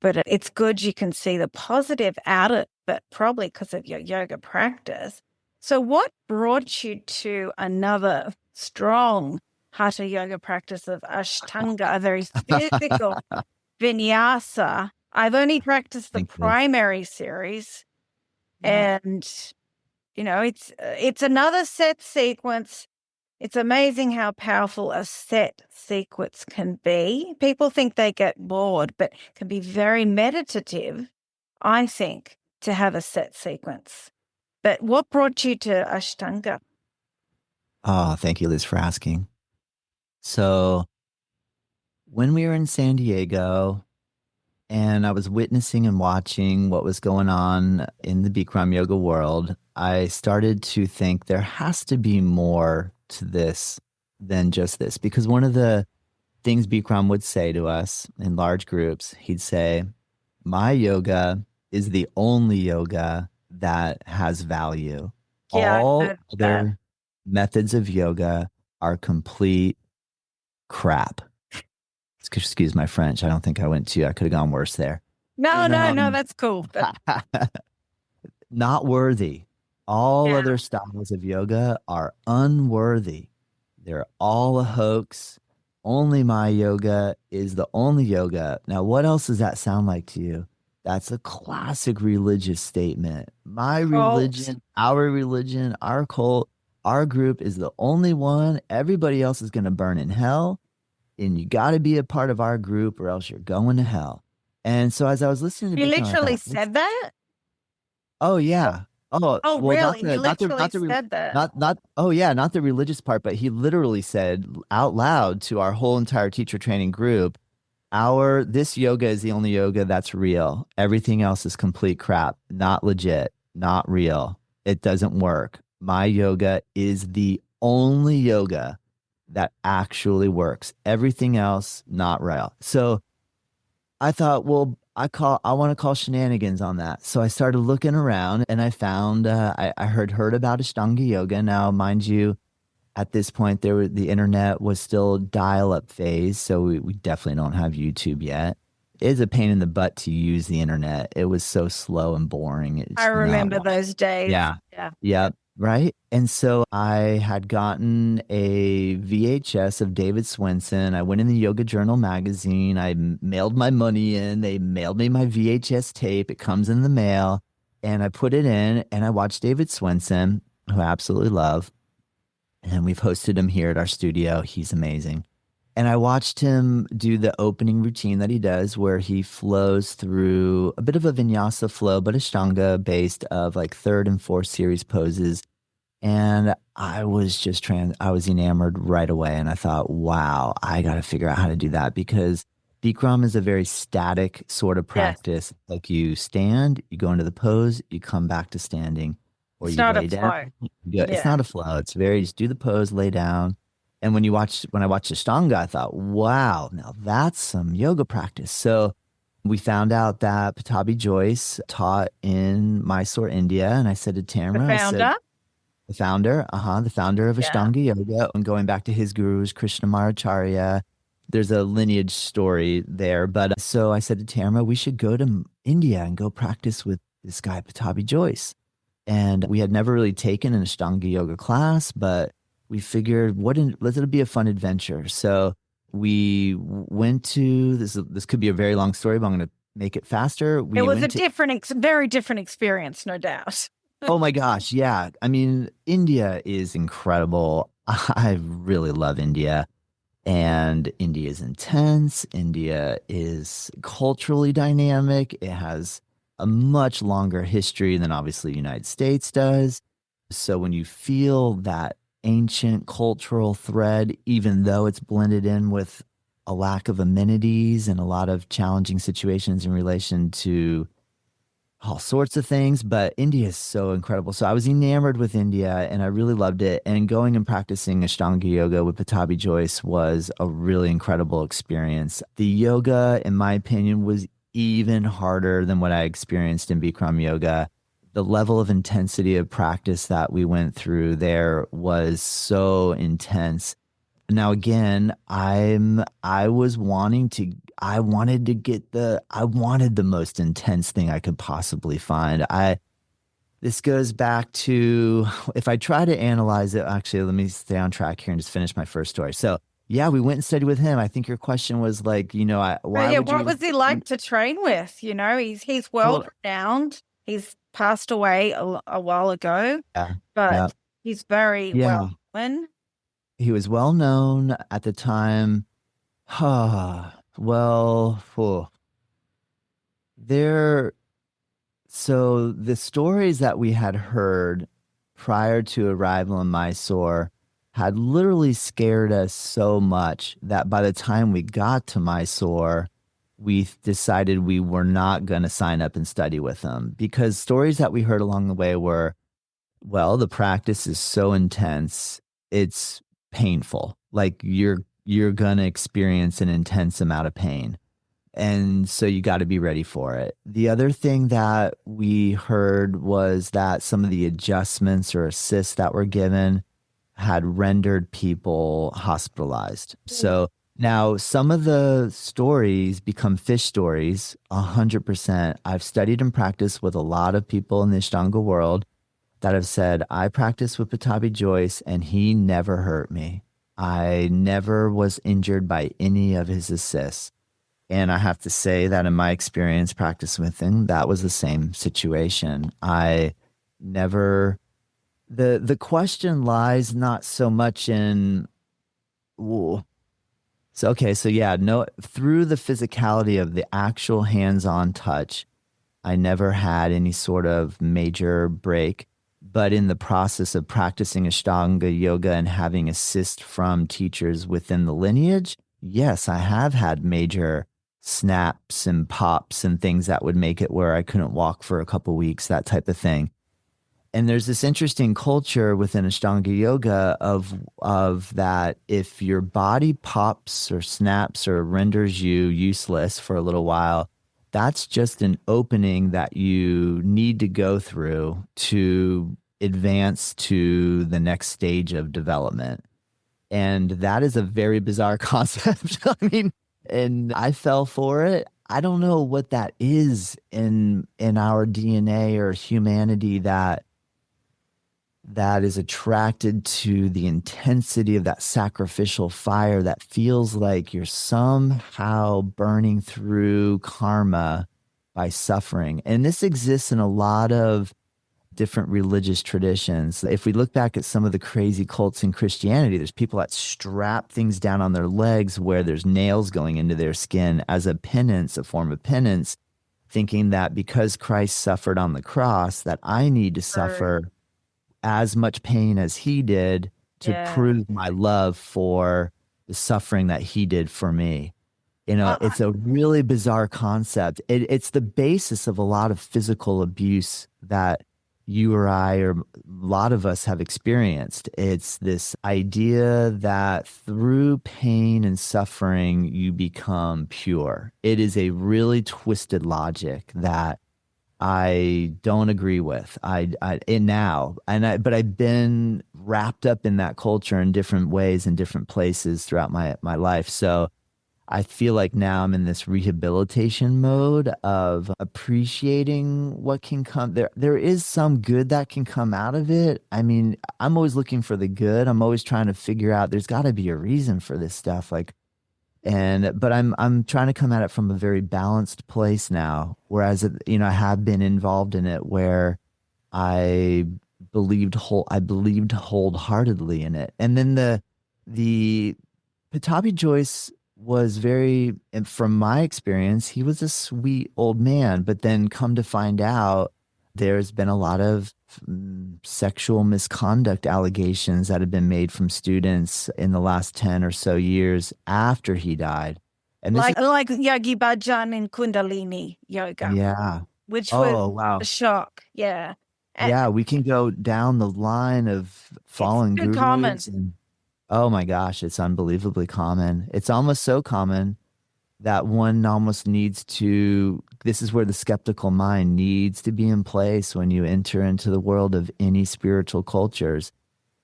but it's good you can see the positive out of it, probably because of your yoga practice. So what brought you to another strong hatha yoga practice of Ashtanga, a very physical vinyasa? I've only practiced the Thank you. primary series, and it's another set sequence. It's amazing how powerful a set sequence can be. People think they get bored, but it can be very meditative, I think, to have a set sequence. But what brought you to Ashtanga? Oh, thank you, Liz, for asking. So when we were in San Diego and I was witnessing and watching what was going on in the Bikram yoga world, I started to think there has to be more to this than just this. Because one of the things Bikram would say to us in large groups, he'd say, my yoga is the only yoga that has value. Yeah, I All heard that. other methods of yoga are complete crap. Excuse my French. I don't think I could have gone worse there. No, Um, that's cool. Not worthy. All Yeah. other styles of yoga are unworthy. They're all a hoax. Only my yoga is the only yoga. Now, what else does that sound like to you? That's a classic religious statement. My religion, our cult, our group is the only one. Everybody else is going to burn in hell. And you got to be a part of our group or else you're going to hell. And so as I was listening to You Bikram, I literally thought, said that? oh yeah. Oh, Oh, well, really? He literally said that. oh yeah, not the religious part, but he literally said out loud to our whole entire teacher training group, this yoga is the only yoga that's real. Everything else is complete crap, not legit, not real. It doesn't work. My yoga is the only yoga that actually works. Everything else, not real. So I thought, well, I want to call shenanigans on that. So I started looking around and I found, I heard about Ashtanga yoga. Now, mind you, at this point, the internet was still dial-up phase. So we definitely don't have YouTube yet. It's a pain in the butt to use the internet. It was so slow and boring. I remember those days. Yeah. Yeah. Yeah. Right. And so I had gotten a VHS of David Swenson. I went in the Yoga Journal magazine. I mailed my money in. They mailed me my VHS tape. It comes in the mail. And I put it in and I watched David Swenson, who I absolutely love. And we've hosted him here at our studio. He's amazing. And I watched him do the opening routine that he does where he flows through a bit of a vinyasa flow, but Ashtanga based of like third and fourth series poses. And I was I was enamored right away. And I thought, wow, I got to figure out how to do that because Bikram is a very static sort of practice. Yes. Like you stand, you go into the pose, you come back to standing, or it's you not lay a down. flow. It's not a flow. It's just do the pose, lay down. And when I watched Ashtanga, I thought, wow, now that's some yoga practice. So we found out that Patabi Joyce taught in Mysore, India. And I said to Tamara, the founder of Ashtanga Yoga, and going back to his gurus, Krishnamacharya. There's a lineage story there. But so I said to Tamara, we should go to India and go practice with this guy, Patabi Joyce. And we had never really taken an Ashtanga yoga class, but we figured, it'll be a fun adventure. So we went to this could be a very long story, but I'm going to make it faster. It was a very different experience, no doubt. Oh my gosh. Yeah. I mean, India is incredible. I really love India. And India is intense. India is culturally dynamic. It has a much longer history than obviously the United States does. So when you feel that ancient cultural thread, even though it's blended in with a lack of amenities and a lot of challenging situations in relation to all sorts of things, but India is so incredible. So I was enamored with India and I really loved it. And going and practicing Ashtanga yoga with Patabi Joyce was a really incredible experience. The yoga, in my opinion, was even harder than what I experienced in Bikram yoga. The level of intensity of practice that we went through there was so intense. Now, again, I wanted the most intense thing I could possibly find. This goes back to, if I try to analyze it, actually, let me stay on track here and just finish my first story. So yeah, we went and studied with him. I think your question was like, what was he like to train with? He's well renowned. He's passed away a while ago, but he's very well known. He was well known at the time. So the stories that we had heard prior to arrival in Mysore had literally scared us so much that by the time we got to Mysore, we decided we were not going to sign up and study with them, because stories that we heard along the way were, well, the practice is so intense, it's painful. Like you're going to experience an intense amount of pain. And so you got to be ready for it. The other thing that we heard was that some of the adjustments or assists that were given had rendered people hospitalized. So now some of the stories become fish stories, 100%. I've studied and practiced with a lot of people in the Ashtanga world that have said, I practiced with Pattabhi Jois and he never hurt me. I never was injured by any of his assists. And I have to say that in my experience practicing with him, that was the same situation. I never, the question lies not so much in, ooh, so yeah, no, through the physicality of the actual hands-on touch, I never had any sort of major break. But in the process of practicing Ashtanga yoga and having assist from teachers within the lineage, yes, I have had major snaps and pops and things that would make it where I couldn't walk for a couple weeks, that type of thing. And there's this interesting culture within Ashtanga yoga of that if your body pops or snaps or renders you useless for a little while, that's just an opening that you need to go through to advance to the next stage of development. And that is a very bizarre concept. I mean, and I fell for it. I don't know what that is in our DNA or humanity that is attracted to the intensity of that sacrificial fire that feels like you're somehow burning through karma by suffering. And this exists in a lot of different religious traditions. If we look back at some of the crazy cults in Christianity, there's people that strap things down on their legs where there's nails going into their skin as a penance, a form of penance, thinking that because Christ suffered on the cross, that I need to suffer as much pain as he did to prove my love for the suffering that he did for me. You know, it's a really bizarre concept. It's the basis of a lot of physical abuse that you or I or a lot of us have experienced. It's this idea that through pain and suffering, you become pure. It is a really twisted logic that I don't agree with. But I've been wrapped up in that culture in different ways in different places throughout my life. So I feel like now I'm in this rehabilitation mode of appreciating what can come. There is some good that can come out of it. I mean, I'm always looking for the good. I'm always trying to figure out there's got to be a reason for this stuff. But I'm trying to come at it from a very balanced place now. Whereas, I have been involved in it where I believed wholeheartedly in it. And then the Pattabhi Jois was very, and from my experience, he was a sweet old man, but then come to find out there's been a lot of sexual misconduct allegations that have been made from students in the last 10 or so years after he died. And like Yogi Bhajan and Kundalini yoga. Yeah. Which was wow. a shock. Yeah. Yeah, we can go down the line of fallen gurus. Common. Oh my gosh, it's unbelievably common. It's almost so common that one almost needs to, this is where the skeptical mind needs to be in place when you enter into the world of any spiritual cultures.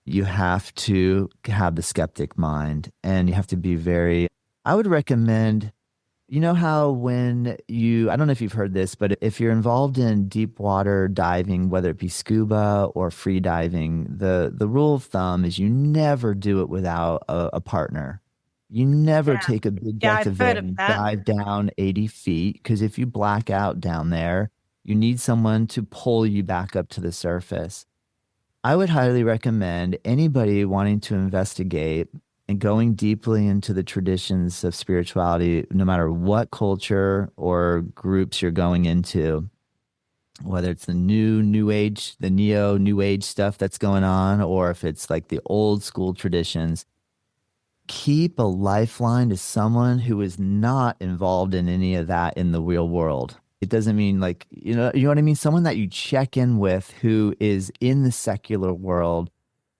You have to have the skeptic mind, and you have to be I would recommend, you know how I don't know if you've heard this, but if you're involved in deep water diving, whether it be scuba or free diving, the rule of thumb is you never do it without a partner. You never take a big deck of air and dive down 80 feet, because if you black out down there, you need someone to pull you back up to the surface. I would highly recommend anybody wanting to investigate and going deeply into the traditions of spirituality, no matter what culture or groups you're going into, whether it's the new age, the neo new age stuff that's going on, or if it's like the old school traditions, keep a lifeline to someone who is not involved in any of that in the real world. It doesn't mean like, you know what I mean? Someone that you check in with who is in the secular world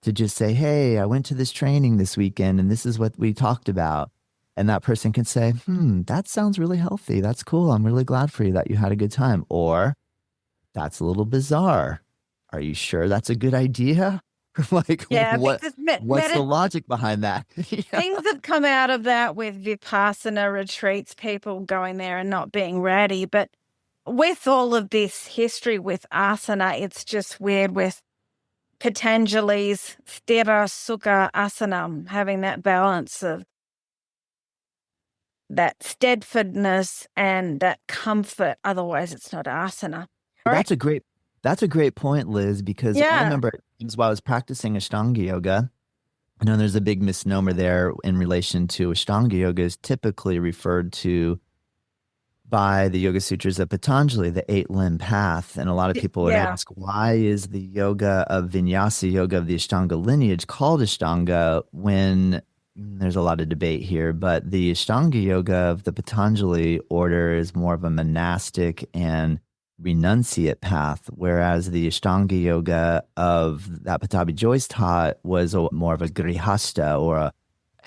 to just say, hey, I went to this training this weekend and this is what we talked about. And that person can say, that sounds really healthy. That's cool. I'm really glad for you that you had a good time. Or that's a little bizarre. Are you sure that's a good idea? Like, Yeah, because what's the logic behind that? Yeah. things that come out of that with Vipassana retreats, people going there and not being ready. But with all of this history with asana, it's just weird with Patanjali's Sthira Sukha Asanam, having that balance of that steadfastness and that comfort. Otherwise, it's not asana. That's a great point, Liz, because I Yeah. remember while I was practicing Ashtanga yoga, I know there's a big misnomer there in relation to Ashtanga yoga is typically referred to by the Yoga Sutras of Patanjali, the 8-limb path. And a lot of people would ask, why is the yoga of Vinyasa yoga of the Ashtanga lineage called Ashtanga when there's a lot of debate here, but the Ashtanga yoga of the Patanjali order is more of a monastic and renunciate path, whereas the Ashtanga yoga of that Pattabhi Jois taught was more of a grihasta or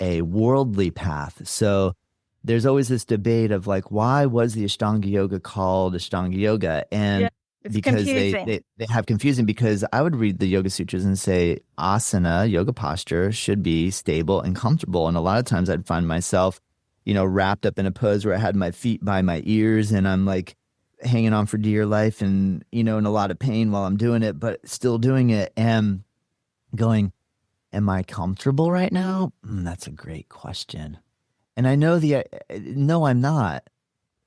a worldly path. So there's always this debate of like, why was the Ashtanga yoga called Ashtanga yoga? And it's because confusing. they have confusing, because I would read the Yoga Sutras and say asana, yoga posture, should be stable and comfortable. And a lot of times I'd find myself, wrapped up in a pose where I had my feet by my ears and I'm like hanging on for dear life and, in a lot of pain while I'm doing it, but still doing it and going, am I comfortable right now? That's a great question. And I know no, I'm not.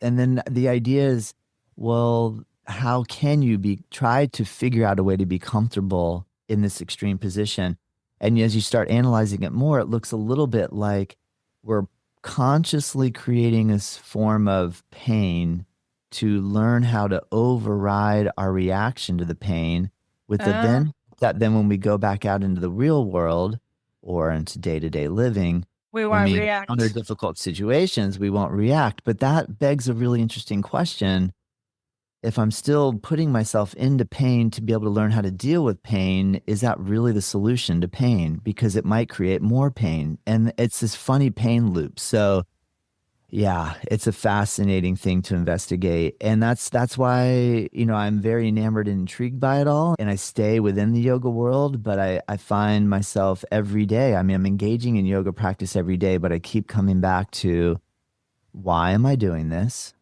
And then the idea is, well, how can you try to figure out a way to be comfortable in this extreme position? And as you start analyzing it more, it looks a little bit like we're consciously creating this form of pain to learn how to override our reaction to the pain with then when we go back out into the real world or into day-to-day living, we when won't we react. encounter difficult situations, we won't react. But that begs a really interesting question. If I'm still putting myself into pain to be able to learn how to deal with pain, is that really the solution to pain? Because it might create more pain. And it's this funny pain loop. So yeah, it's a fascinating thing to investigate. And that's why, I'm very enamored and intrigued by it all. And I stay within the yoga world, but I find myself every day. I mean, I'm engaging in yoga practice every day, but I keep coming back to, why am I doing this?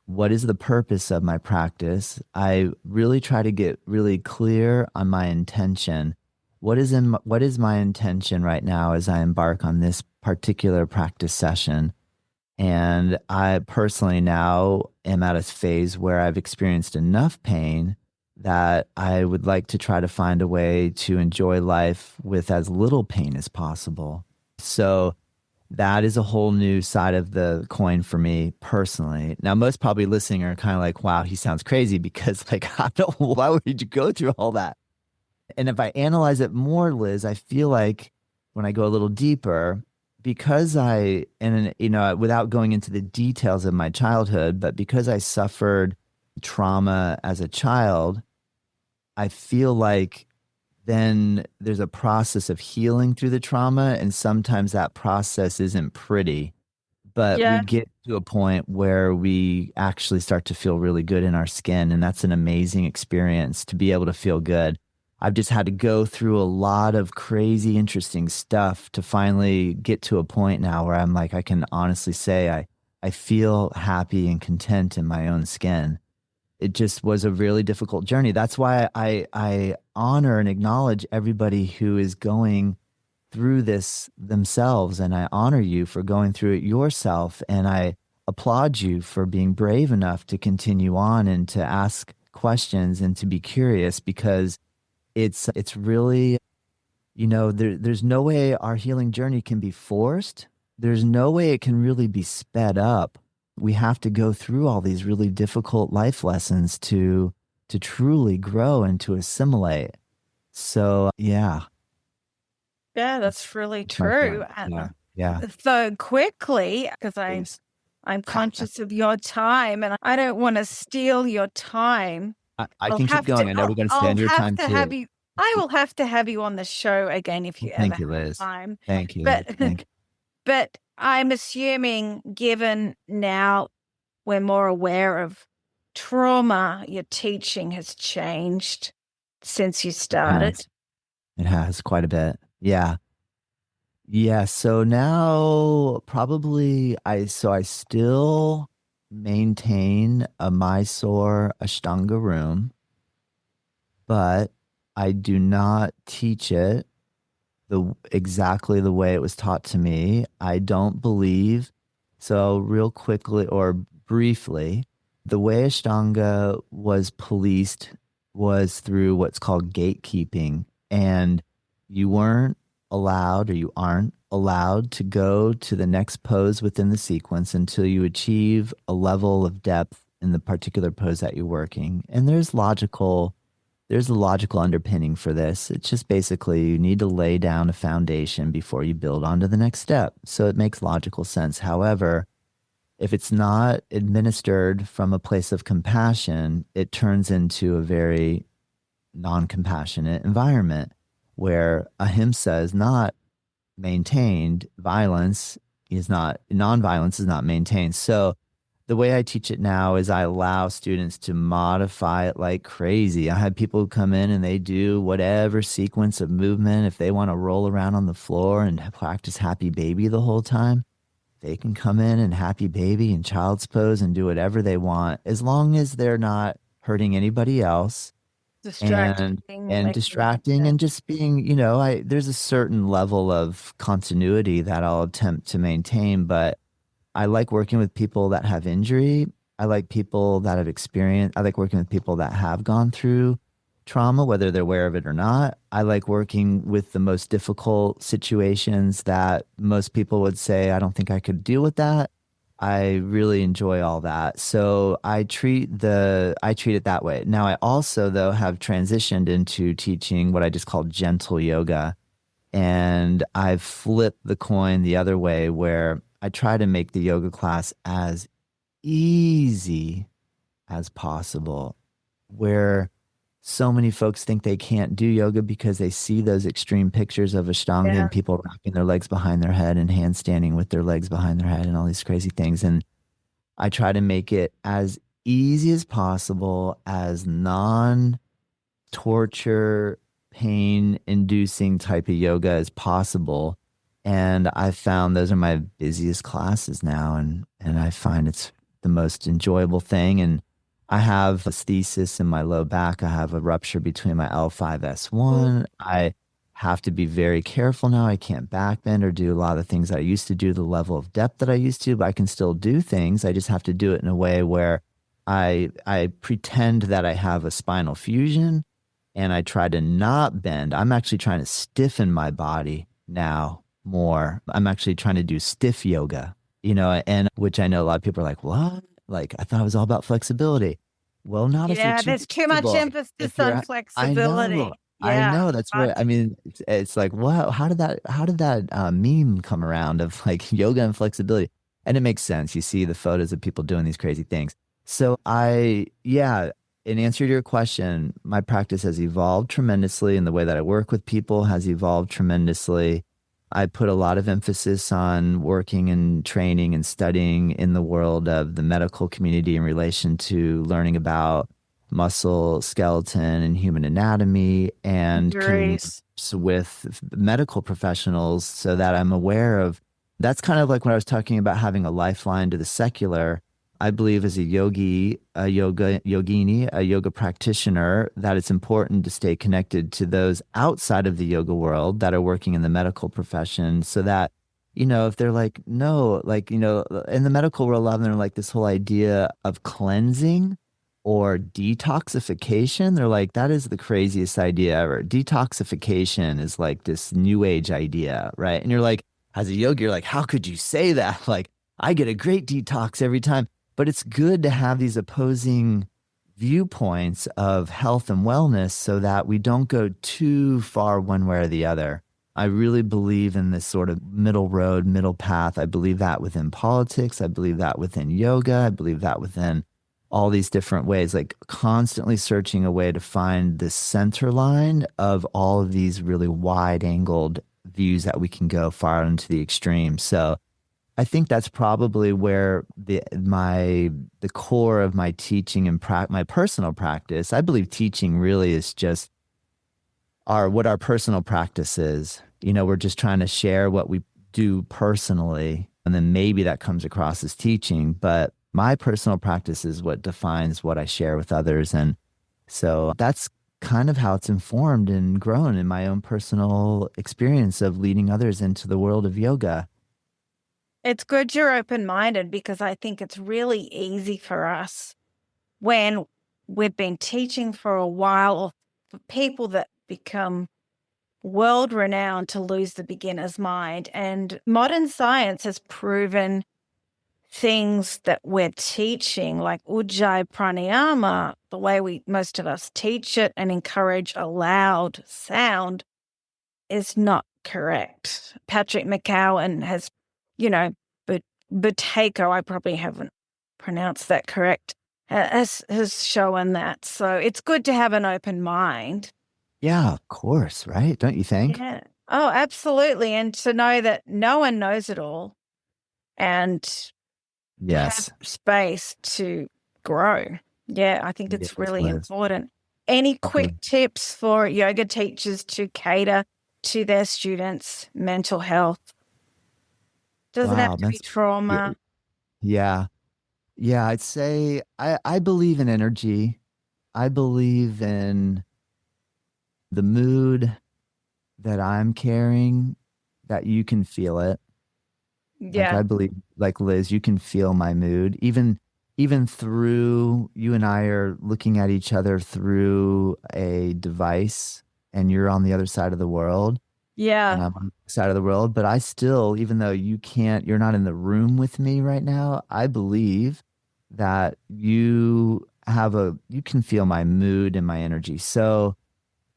What is the purpose of my practice? I really try to get really clear on my intention. What is my intention right now as I embark on this particular practice session? And I personally now am at a phase where I've experienced enough pain that I would like to try to find a way to enjoy life with as little pain as possible. So that is a whole new side of the coin for me personally. Now, most probably listening are kind of like, wow, he sounds crazy, because like, why would you go through all that? And if I analyze it more, Liz, I feel like when I go a little deeper, because without going into the details of my childhood, but because I suffered trauma as a child, I feel like then there's a process of healing through the trauma. And sometimes that process isn't pretty, but we get to a point where we actually start to feel really good in our skin. And that's an amazing experience to be able to feel good. I've just had to go through a lot of crazy, interesting stuff to finally get to a point now where I'm like, I can honestly say I feel happy and content in my own skin. It just was a really difficult journey. That's why I honor and acknowledge everybody who is going through this themselves. And I honor you for going through it yourself. And I applaud you for being brave enough to continue on and to ask questions and to be curious, because it's really, there's no way our healing journey can be forced. There's no way it can really be sped up. We have to go through all these really difficult life lessons to to truly grow and to assimilate. So yeah, Yeah, that's really my true. point. Yeah. So quickly, because Please. I'm conscious of your time and I don't want to steal your time. I can keep going. I know we're going to stay I'll on your have time to have too. you. I will have to have you on the show again if you Well, ever thank you, have Liz. time. Thank you. But Thank you. but I'm assuming, given now we're more aware of trauma, your teaching has changed since you started. It has quite a bit. Yeah. Yeah. So now probably I still maintain a Mysore Ashtanga room, but I do not teach it exactly the way it was taught to me. I don't believe. So real quickly or briefly, the way Ashtanga was policed was through what's called gatekeeping. And you weren't allowed, or you aren't allowed, to go to the next pose within the sequence until you achieve a level of depth in the particular pose that you're working. And there's a logical underpinning for this. It's just basically you need to lay down a foundation before you build onto the next step. So it makes logical sense. However, if it's not administered from a place of compassion, it turns into a very non-compassionate environment where ahimsa is not maintained, nonviolence is not maintained. So the way I teach it now is I allow students to modify it like crazy. I have people who come in and they do whatever sequence of movement. If they want to roll around on the floor and practice happy baby the whole time, they can come in and happy baby and child's pose and do whatever they want, as long as they're not hurting anybody else and distracting and just being, there's a certain level of continuity that I'll attempt to maintain, but I like working with people that have injury. I like people that have experience. I like working with people that have gone through trauma, whether they're aware of it or not. I like working with the most difficult situations that most people would say, I don't think I could deal with that. I really enjoy all that. So I treat it that way. Now I also though have transitioned into teaching what I just call gentle yoga. And I've flipped the coin the other way where I try to make the yoga class as easy as possible, where so many folks think they can't do yoga because they see those extreme pictures of Ashtanga and people wrapping their legs behind their head and handstanding with their legs behind their head and all these crazy things. And I try to make it as easy as possible, as non-torture, pain-inducing type of yoga as possible. And I found those are my busiest classes now, and I find it's the most enjoyable thing. And I have a stasis in my low back. I have a rupture between my L5S1. I have to be very careful now. I can't backbend or do a lot of the things I used to do, the level of depth that I used to, but I can still do things. I just have to do it in a way where I pretend that I have a spinal fusion and I try to not bend. I'm actually trying to stiffen my body now more. I'm actually trying to do stiff yoga, and which I know a lot of people are like, what? Like, I thought it was all about flexibility. Well, not if you're there's too much emphasis on flexibility. I know. That's right. I mean, it's like, wow, how did that meme come around of like yoga and flexibility? And it makes sense. You see the photos of people doing these crazy things. So in answer to your question, my practice has evolved tremendously, and the way that I work with people has evolved tremendously. I put a lot of emphasis on working and training and studying in the world of the medical community in relation to learning about muscle, skeleton, and human anatomy, and with medical professionals so that I'm aware of. That's kind of like when I was talking about having a lifeline to the secular. I believe as a yogini, a yoga practitioner, that it's important to stay connected to those outside of the yoga world that are working in the medical profession, so that, if they're like, no, like, in the medical world, a lot of them are like this whole idea of cleansing or detoxification. They're like, that is the craziest idea ever. Detoxification is like this new age idea, right? And you're like, as a yogi, you're like, how could you say that? Like, I get a great detox every time. But it's good to have these opposing viewpoints of health and wellness so that we don't go too far one way or the other. I really believe in this sort of middle road, middle path. I believe that within politics. I believe that within yoga. I believe that within all these different ways, like constantly searching a way to find the center line of all of these really wide angled views that we can go far into the extreme. So I think that's probably where the core of my teaching and my personal practice. I believe teaching really is just what our personal practice is. We're just trying to share what we do personally, and then maybe that comes across as teaching. But my personal practice is what defines what I share with others, and so that's kind of how it's informed and grown in my own personal experience of leading others into the world of yoga. It's good you're open-minded, because I think it's really easy for us when we've been teaching for a while, or for people that become world-renowned, to lose the beginner's mind. And modern science has proven things that we're teaching, like Ujjayi Pranayama, the way most of us teach it and encourage a loud sound, is not correct. Patrick McGowan has, Buteyko, I probably haven't pronounced that correct, has shown that. So it's good to have an open mind. Yeah, of course, right? Don't you think? Yeah. Oh, absolutely. And to know that no one knows it all, and Yes. have space to grow. Yeah, I think it's really important. Any quick tips for yoga teachers to cater to their students' mental health? Doesn't have to be trauma. Yeah. I'd say I believe in energy. I believe in the mood that I'm carrying, that you can feel it. Yeah. Like I believe, like Liz, you can feel my mood. Even through, you and I are looking at each other through a device, and you're on the other side of the world. Yeah. And I'm on the side of the world, but I still, even though you're not in the room with me right now, I believe that you can feel my mood and my energy. So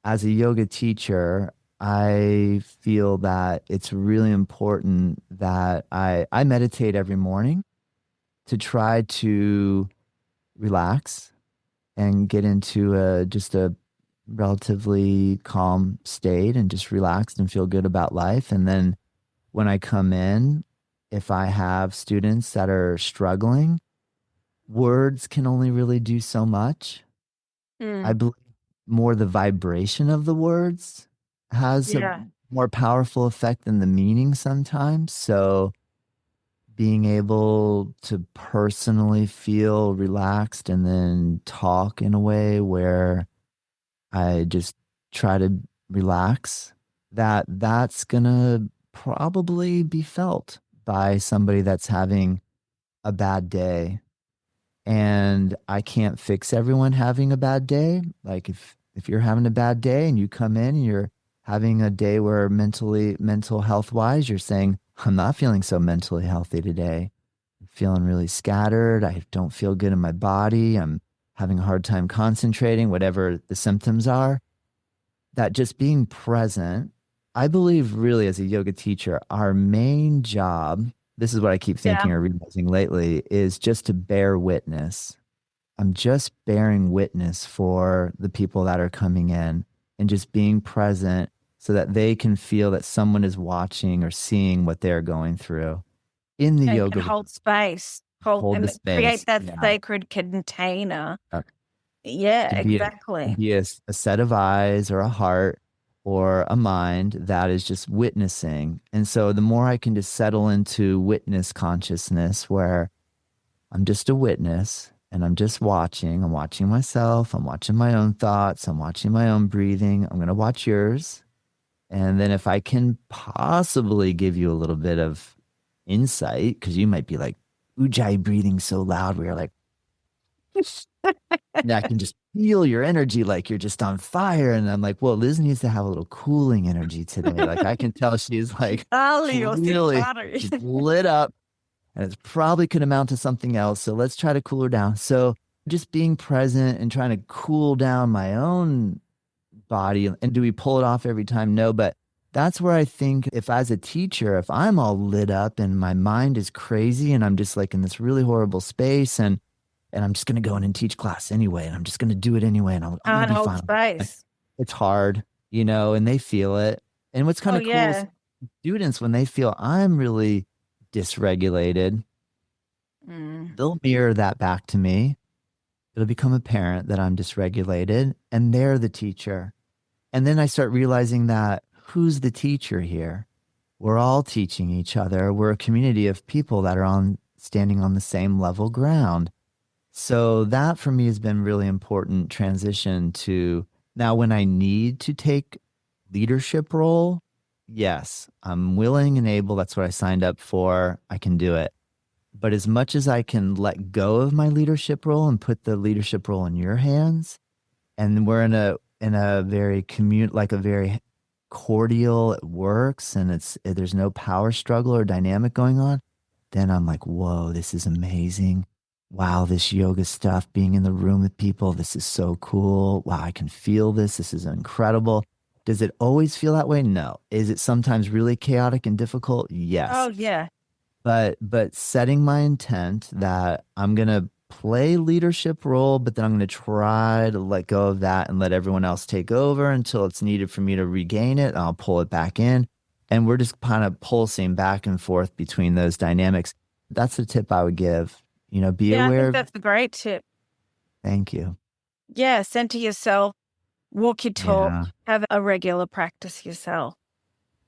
as a yoga teacher, I feel that it's really important that I meditate every morning to try to relax and get into just a relatively calm state and just relaxed and feel good about life. And then when I come in, if I have students that are struggling, words can only really do so much. I believe more the vibration of the words has a more powerful effect than the meaning sometimes. So being able to personally feel relaxed and then talk in a way where I just try to relax, that's gonna probably be felt by somebody that's having a bad day. And I can't fix everyone having a bad day. Like if you're having a bad day and you come in and you're having a day where mental health wise, you're saying, I'm not feeling so mentally healthy today. I'm feeling really scattered. I don't feel good in my body. I'm having a hard time concentrating, whatever the symptoms are. That just being present, I believe really as a yoga teacher, our main job, this is what I keep thinking or realizing lately, is just to bear witness. I'm just bearing witness for the people that are coming in and just being present so that they can feel that someone is watching or seeing what they're going through. In the yoga, hold space, hold the space. Create that sacred container. Yeah, exactly. Be a set of eyes or a heart or a mind that is just witnessing. And so the more I can just settle into witness consciousness, where I'm just a witness and I'm just watching. I'm watching myself. I'm watching my own thoughts. I'm watching my own breathing. I'm going to watch yours. And then if I can possibly give you a little bit of insight, because you might be like, Ujjayi breathing so loud, we are like, and I can just feel your energy, like you're just on fire. And I'm like, well, Liz needs to have a little cooling energy today. Like I can tell she's like really she's lit up, and it's probably could amount to something else. So let's try to cool her down. So just being present and trying to cool down my own body. And do we pull it off every time? No, but that's where I think if as a teacher, if I'm all lit up and my mind is crazy and I'm just like in this really horrible space and I'm just going to go in and teach class anyway, and I'm just going to do it anyway, and I'm going Can't to be hold fine. space. It's hard, and they feel it. And what's kind Oh, of cool is yeah. students, when they feel I'm really dysregulated, they'll mirror that back to me. It'll become apparent that I'm dysregulated, and they're the teacher. And then I start realizing that who's the teacher here? We're all teaching each other. We're a community of people that are standing on the same level ground. So that for me has been really important transition to now when I need to take leadership role, yes, I'm willing and able. That's what I signed up for. I can do it. But as much as I can let go of my leadership role and put the leadership role in your hands, and we're in a very like a very cordial, it works, and there's no power struggle or dynamic going on, then I'm like, whoa, this is amazing. Wow, this yoga stuff, being in the room with people, this is so cool. Wow, I can feel this. This is incredible. Does it always feel that way? No. Is it sometimes really chaotic and difficult? Yes. Oh, yeah. But setting my intent that I'm going to play leadership role, but then I'm going to try to let go of that and let everyone else take over until it's needed for me to regain it. I'll pull it back in. And we're just kind of pulsing back and forth between those dynamics. That's the tip I would give. Be Yeah, I aware think of. that's a great tip. Thank you. Yeah, center yourself, walk your talk, Yeah. have a regular practice yourself.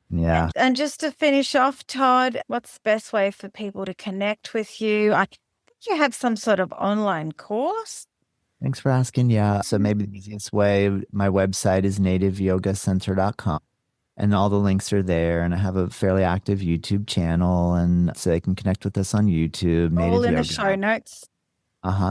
Yeah. And just to finish off, Todd, what's the best way for people to connect with you? I think you have some sort of online course. Thanks for asking. Yeah. So maybe the easiest way, my website is nativeyogacenter.com. And all the links are there. And I have a fairly active YouTube channel. And so they can connect with us on YouTube. All in the Yoga. show notes.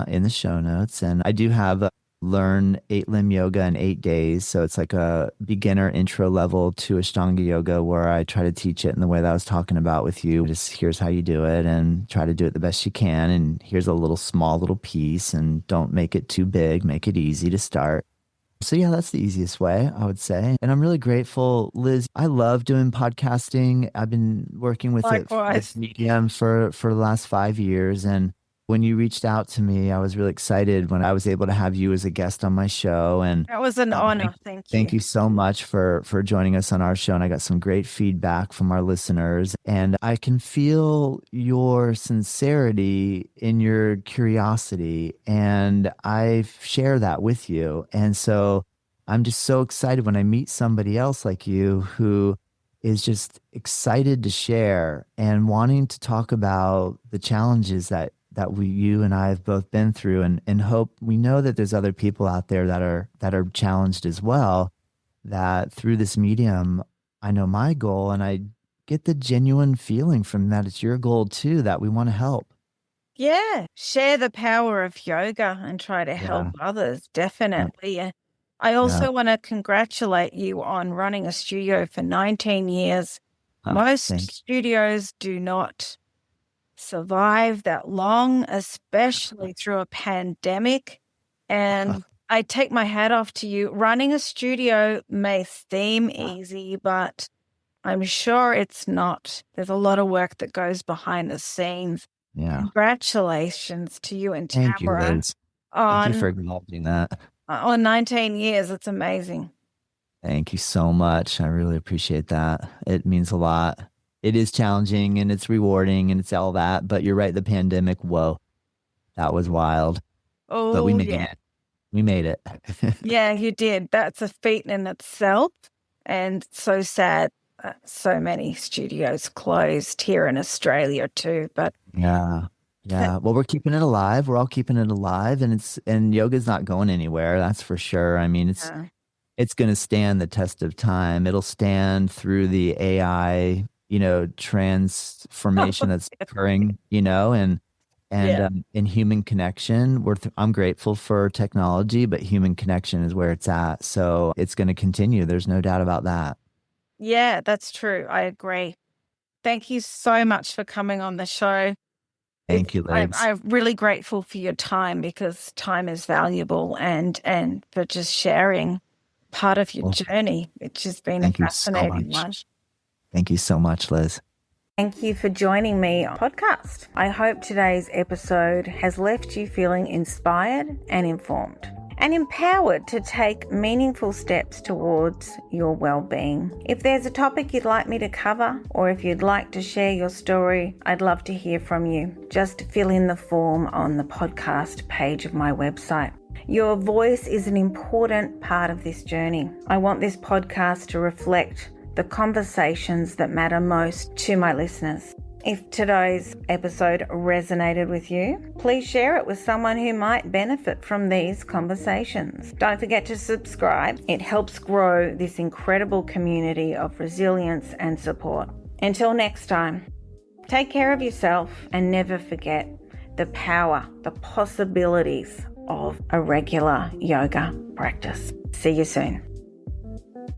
In the show notes. And I do have Learn 8-limb yoga in 8 days. So it's like a beginner intro level to Ashtanga yoga where I try to teach it in the way that I was talking about with you. Just here's how you do it and try to do it the best you can. And here's a small little piece, and don't make it too big, make it easy to start. So yeah, that's the easiest way, I would say. And I'm really grateful, Liz. I love doing podcasting. I've been working with this medium for the last 5 years. And when you reached out to me, I was really excited when I was able to have you as a guest on my show. And that was an honor. Thank you. Thank you so much for joining us on our show. And I got some great feedback from our listeners. And I can feel your sincerity in your curiosity. And I share that with you. And so I'm just so excited when I meet somebody else like you who is just excited to share and wanting to talk about the challenges that you and I have both been through, and hope we know that there's other people out there that are challenged as well, that through this medium, I know my goal, and I get the genuine feeling from that it's your goal too, that we want to help. Yeah. Share the power of yoga and try to help others. Definitely. Yeah. I also want to congratulate you on running a studio for 19 years. Most studios do not survive that long, especially through a pandemic. And I take my hat off to you. Running a studio may seem easy, but I'm sure it's not. There's a lot of work that goes behind the scenes. Yeah. Congratulations to you and Thank you, Tamara. Liz. Thank you for acknowledging that. On 19 years. It's amazing. Thank you so much. I really appreciate that. It means a lot. It is challenging and it's rewarding and it's all that. But you're right, the pandemic, whoa, that was wild. Oh, but we made it. We made it. Yeah, you did. That's a feat in itself. And so sad. So many studios closed here in Australia too. But yeah. Well, we're keeping it alive. We're all keeping it alive, and yoga's not going anywhere. That's for sure. I mean, it's going to stand the test of time. It'll stand through the AI, transformation that's occurring, and in human connection. I'm grateful for technology, but human connection is where it's at. So it's going to continue. There's no doubt about that. Yeah, that's true. I agree. Thank you so much for coming on the show. Thank you, Liz. I'm really grateful for your time, because time is valuable, and for just sharing part of your journey, which has been a Thank you so fascinating much. one. Thank you so much, Liz. Thank you for joining me on the podcast. I hope today's episode has left you feeling inspired and informed, and empowered to take meaningful steps towards your well-being. If there's a topic you'd like me to cover, or if you'd like to share your story, I'd love to hear from you. Just fill in the form on the podcast page of my website. Your voice is an important part of this journey. I want this podcast to reflect the conversations that matter most to my listeners. If today's episode resonated with you, please share it with someone who might benefit from these conversations. Don't forget to subscribe. It helps grow this incredible community of resilience and support. Until next time, take care of yourself and never forget the power, the possibilities of a regular yoga practice. See you soon.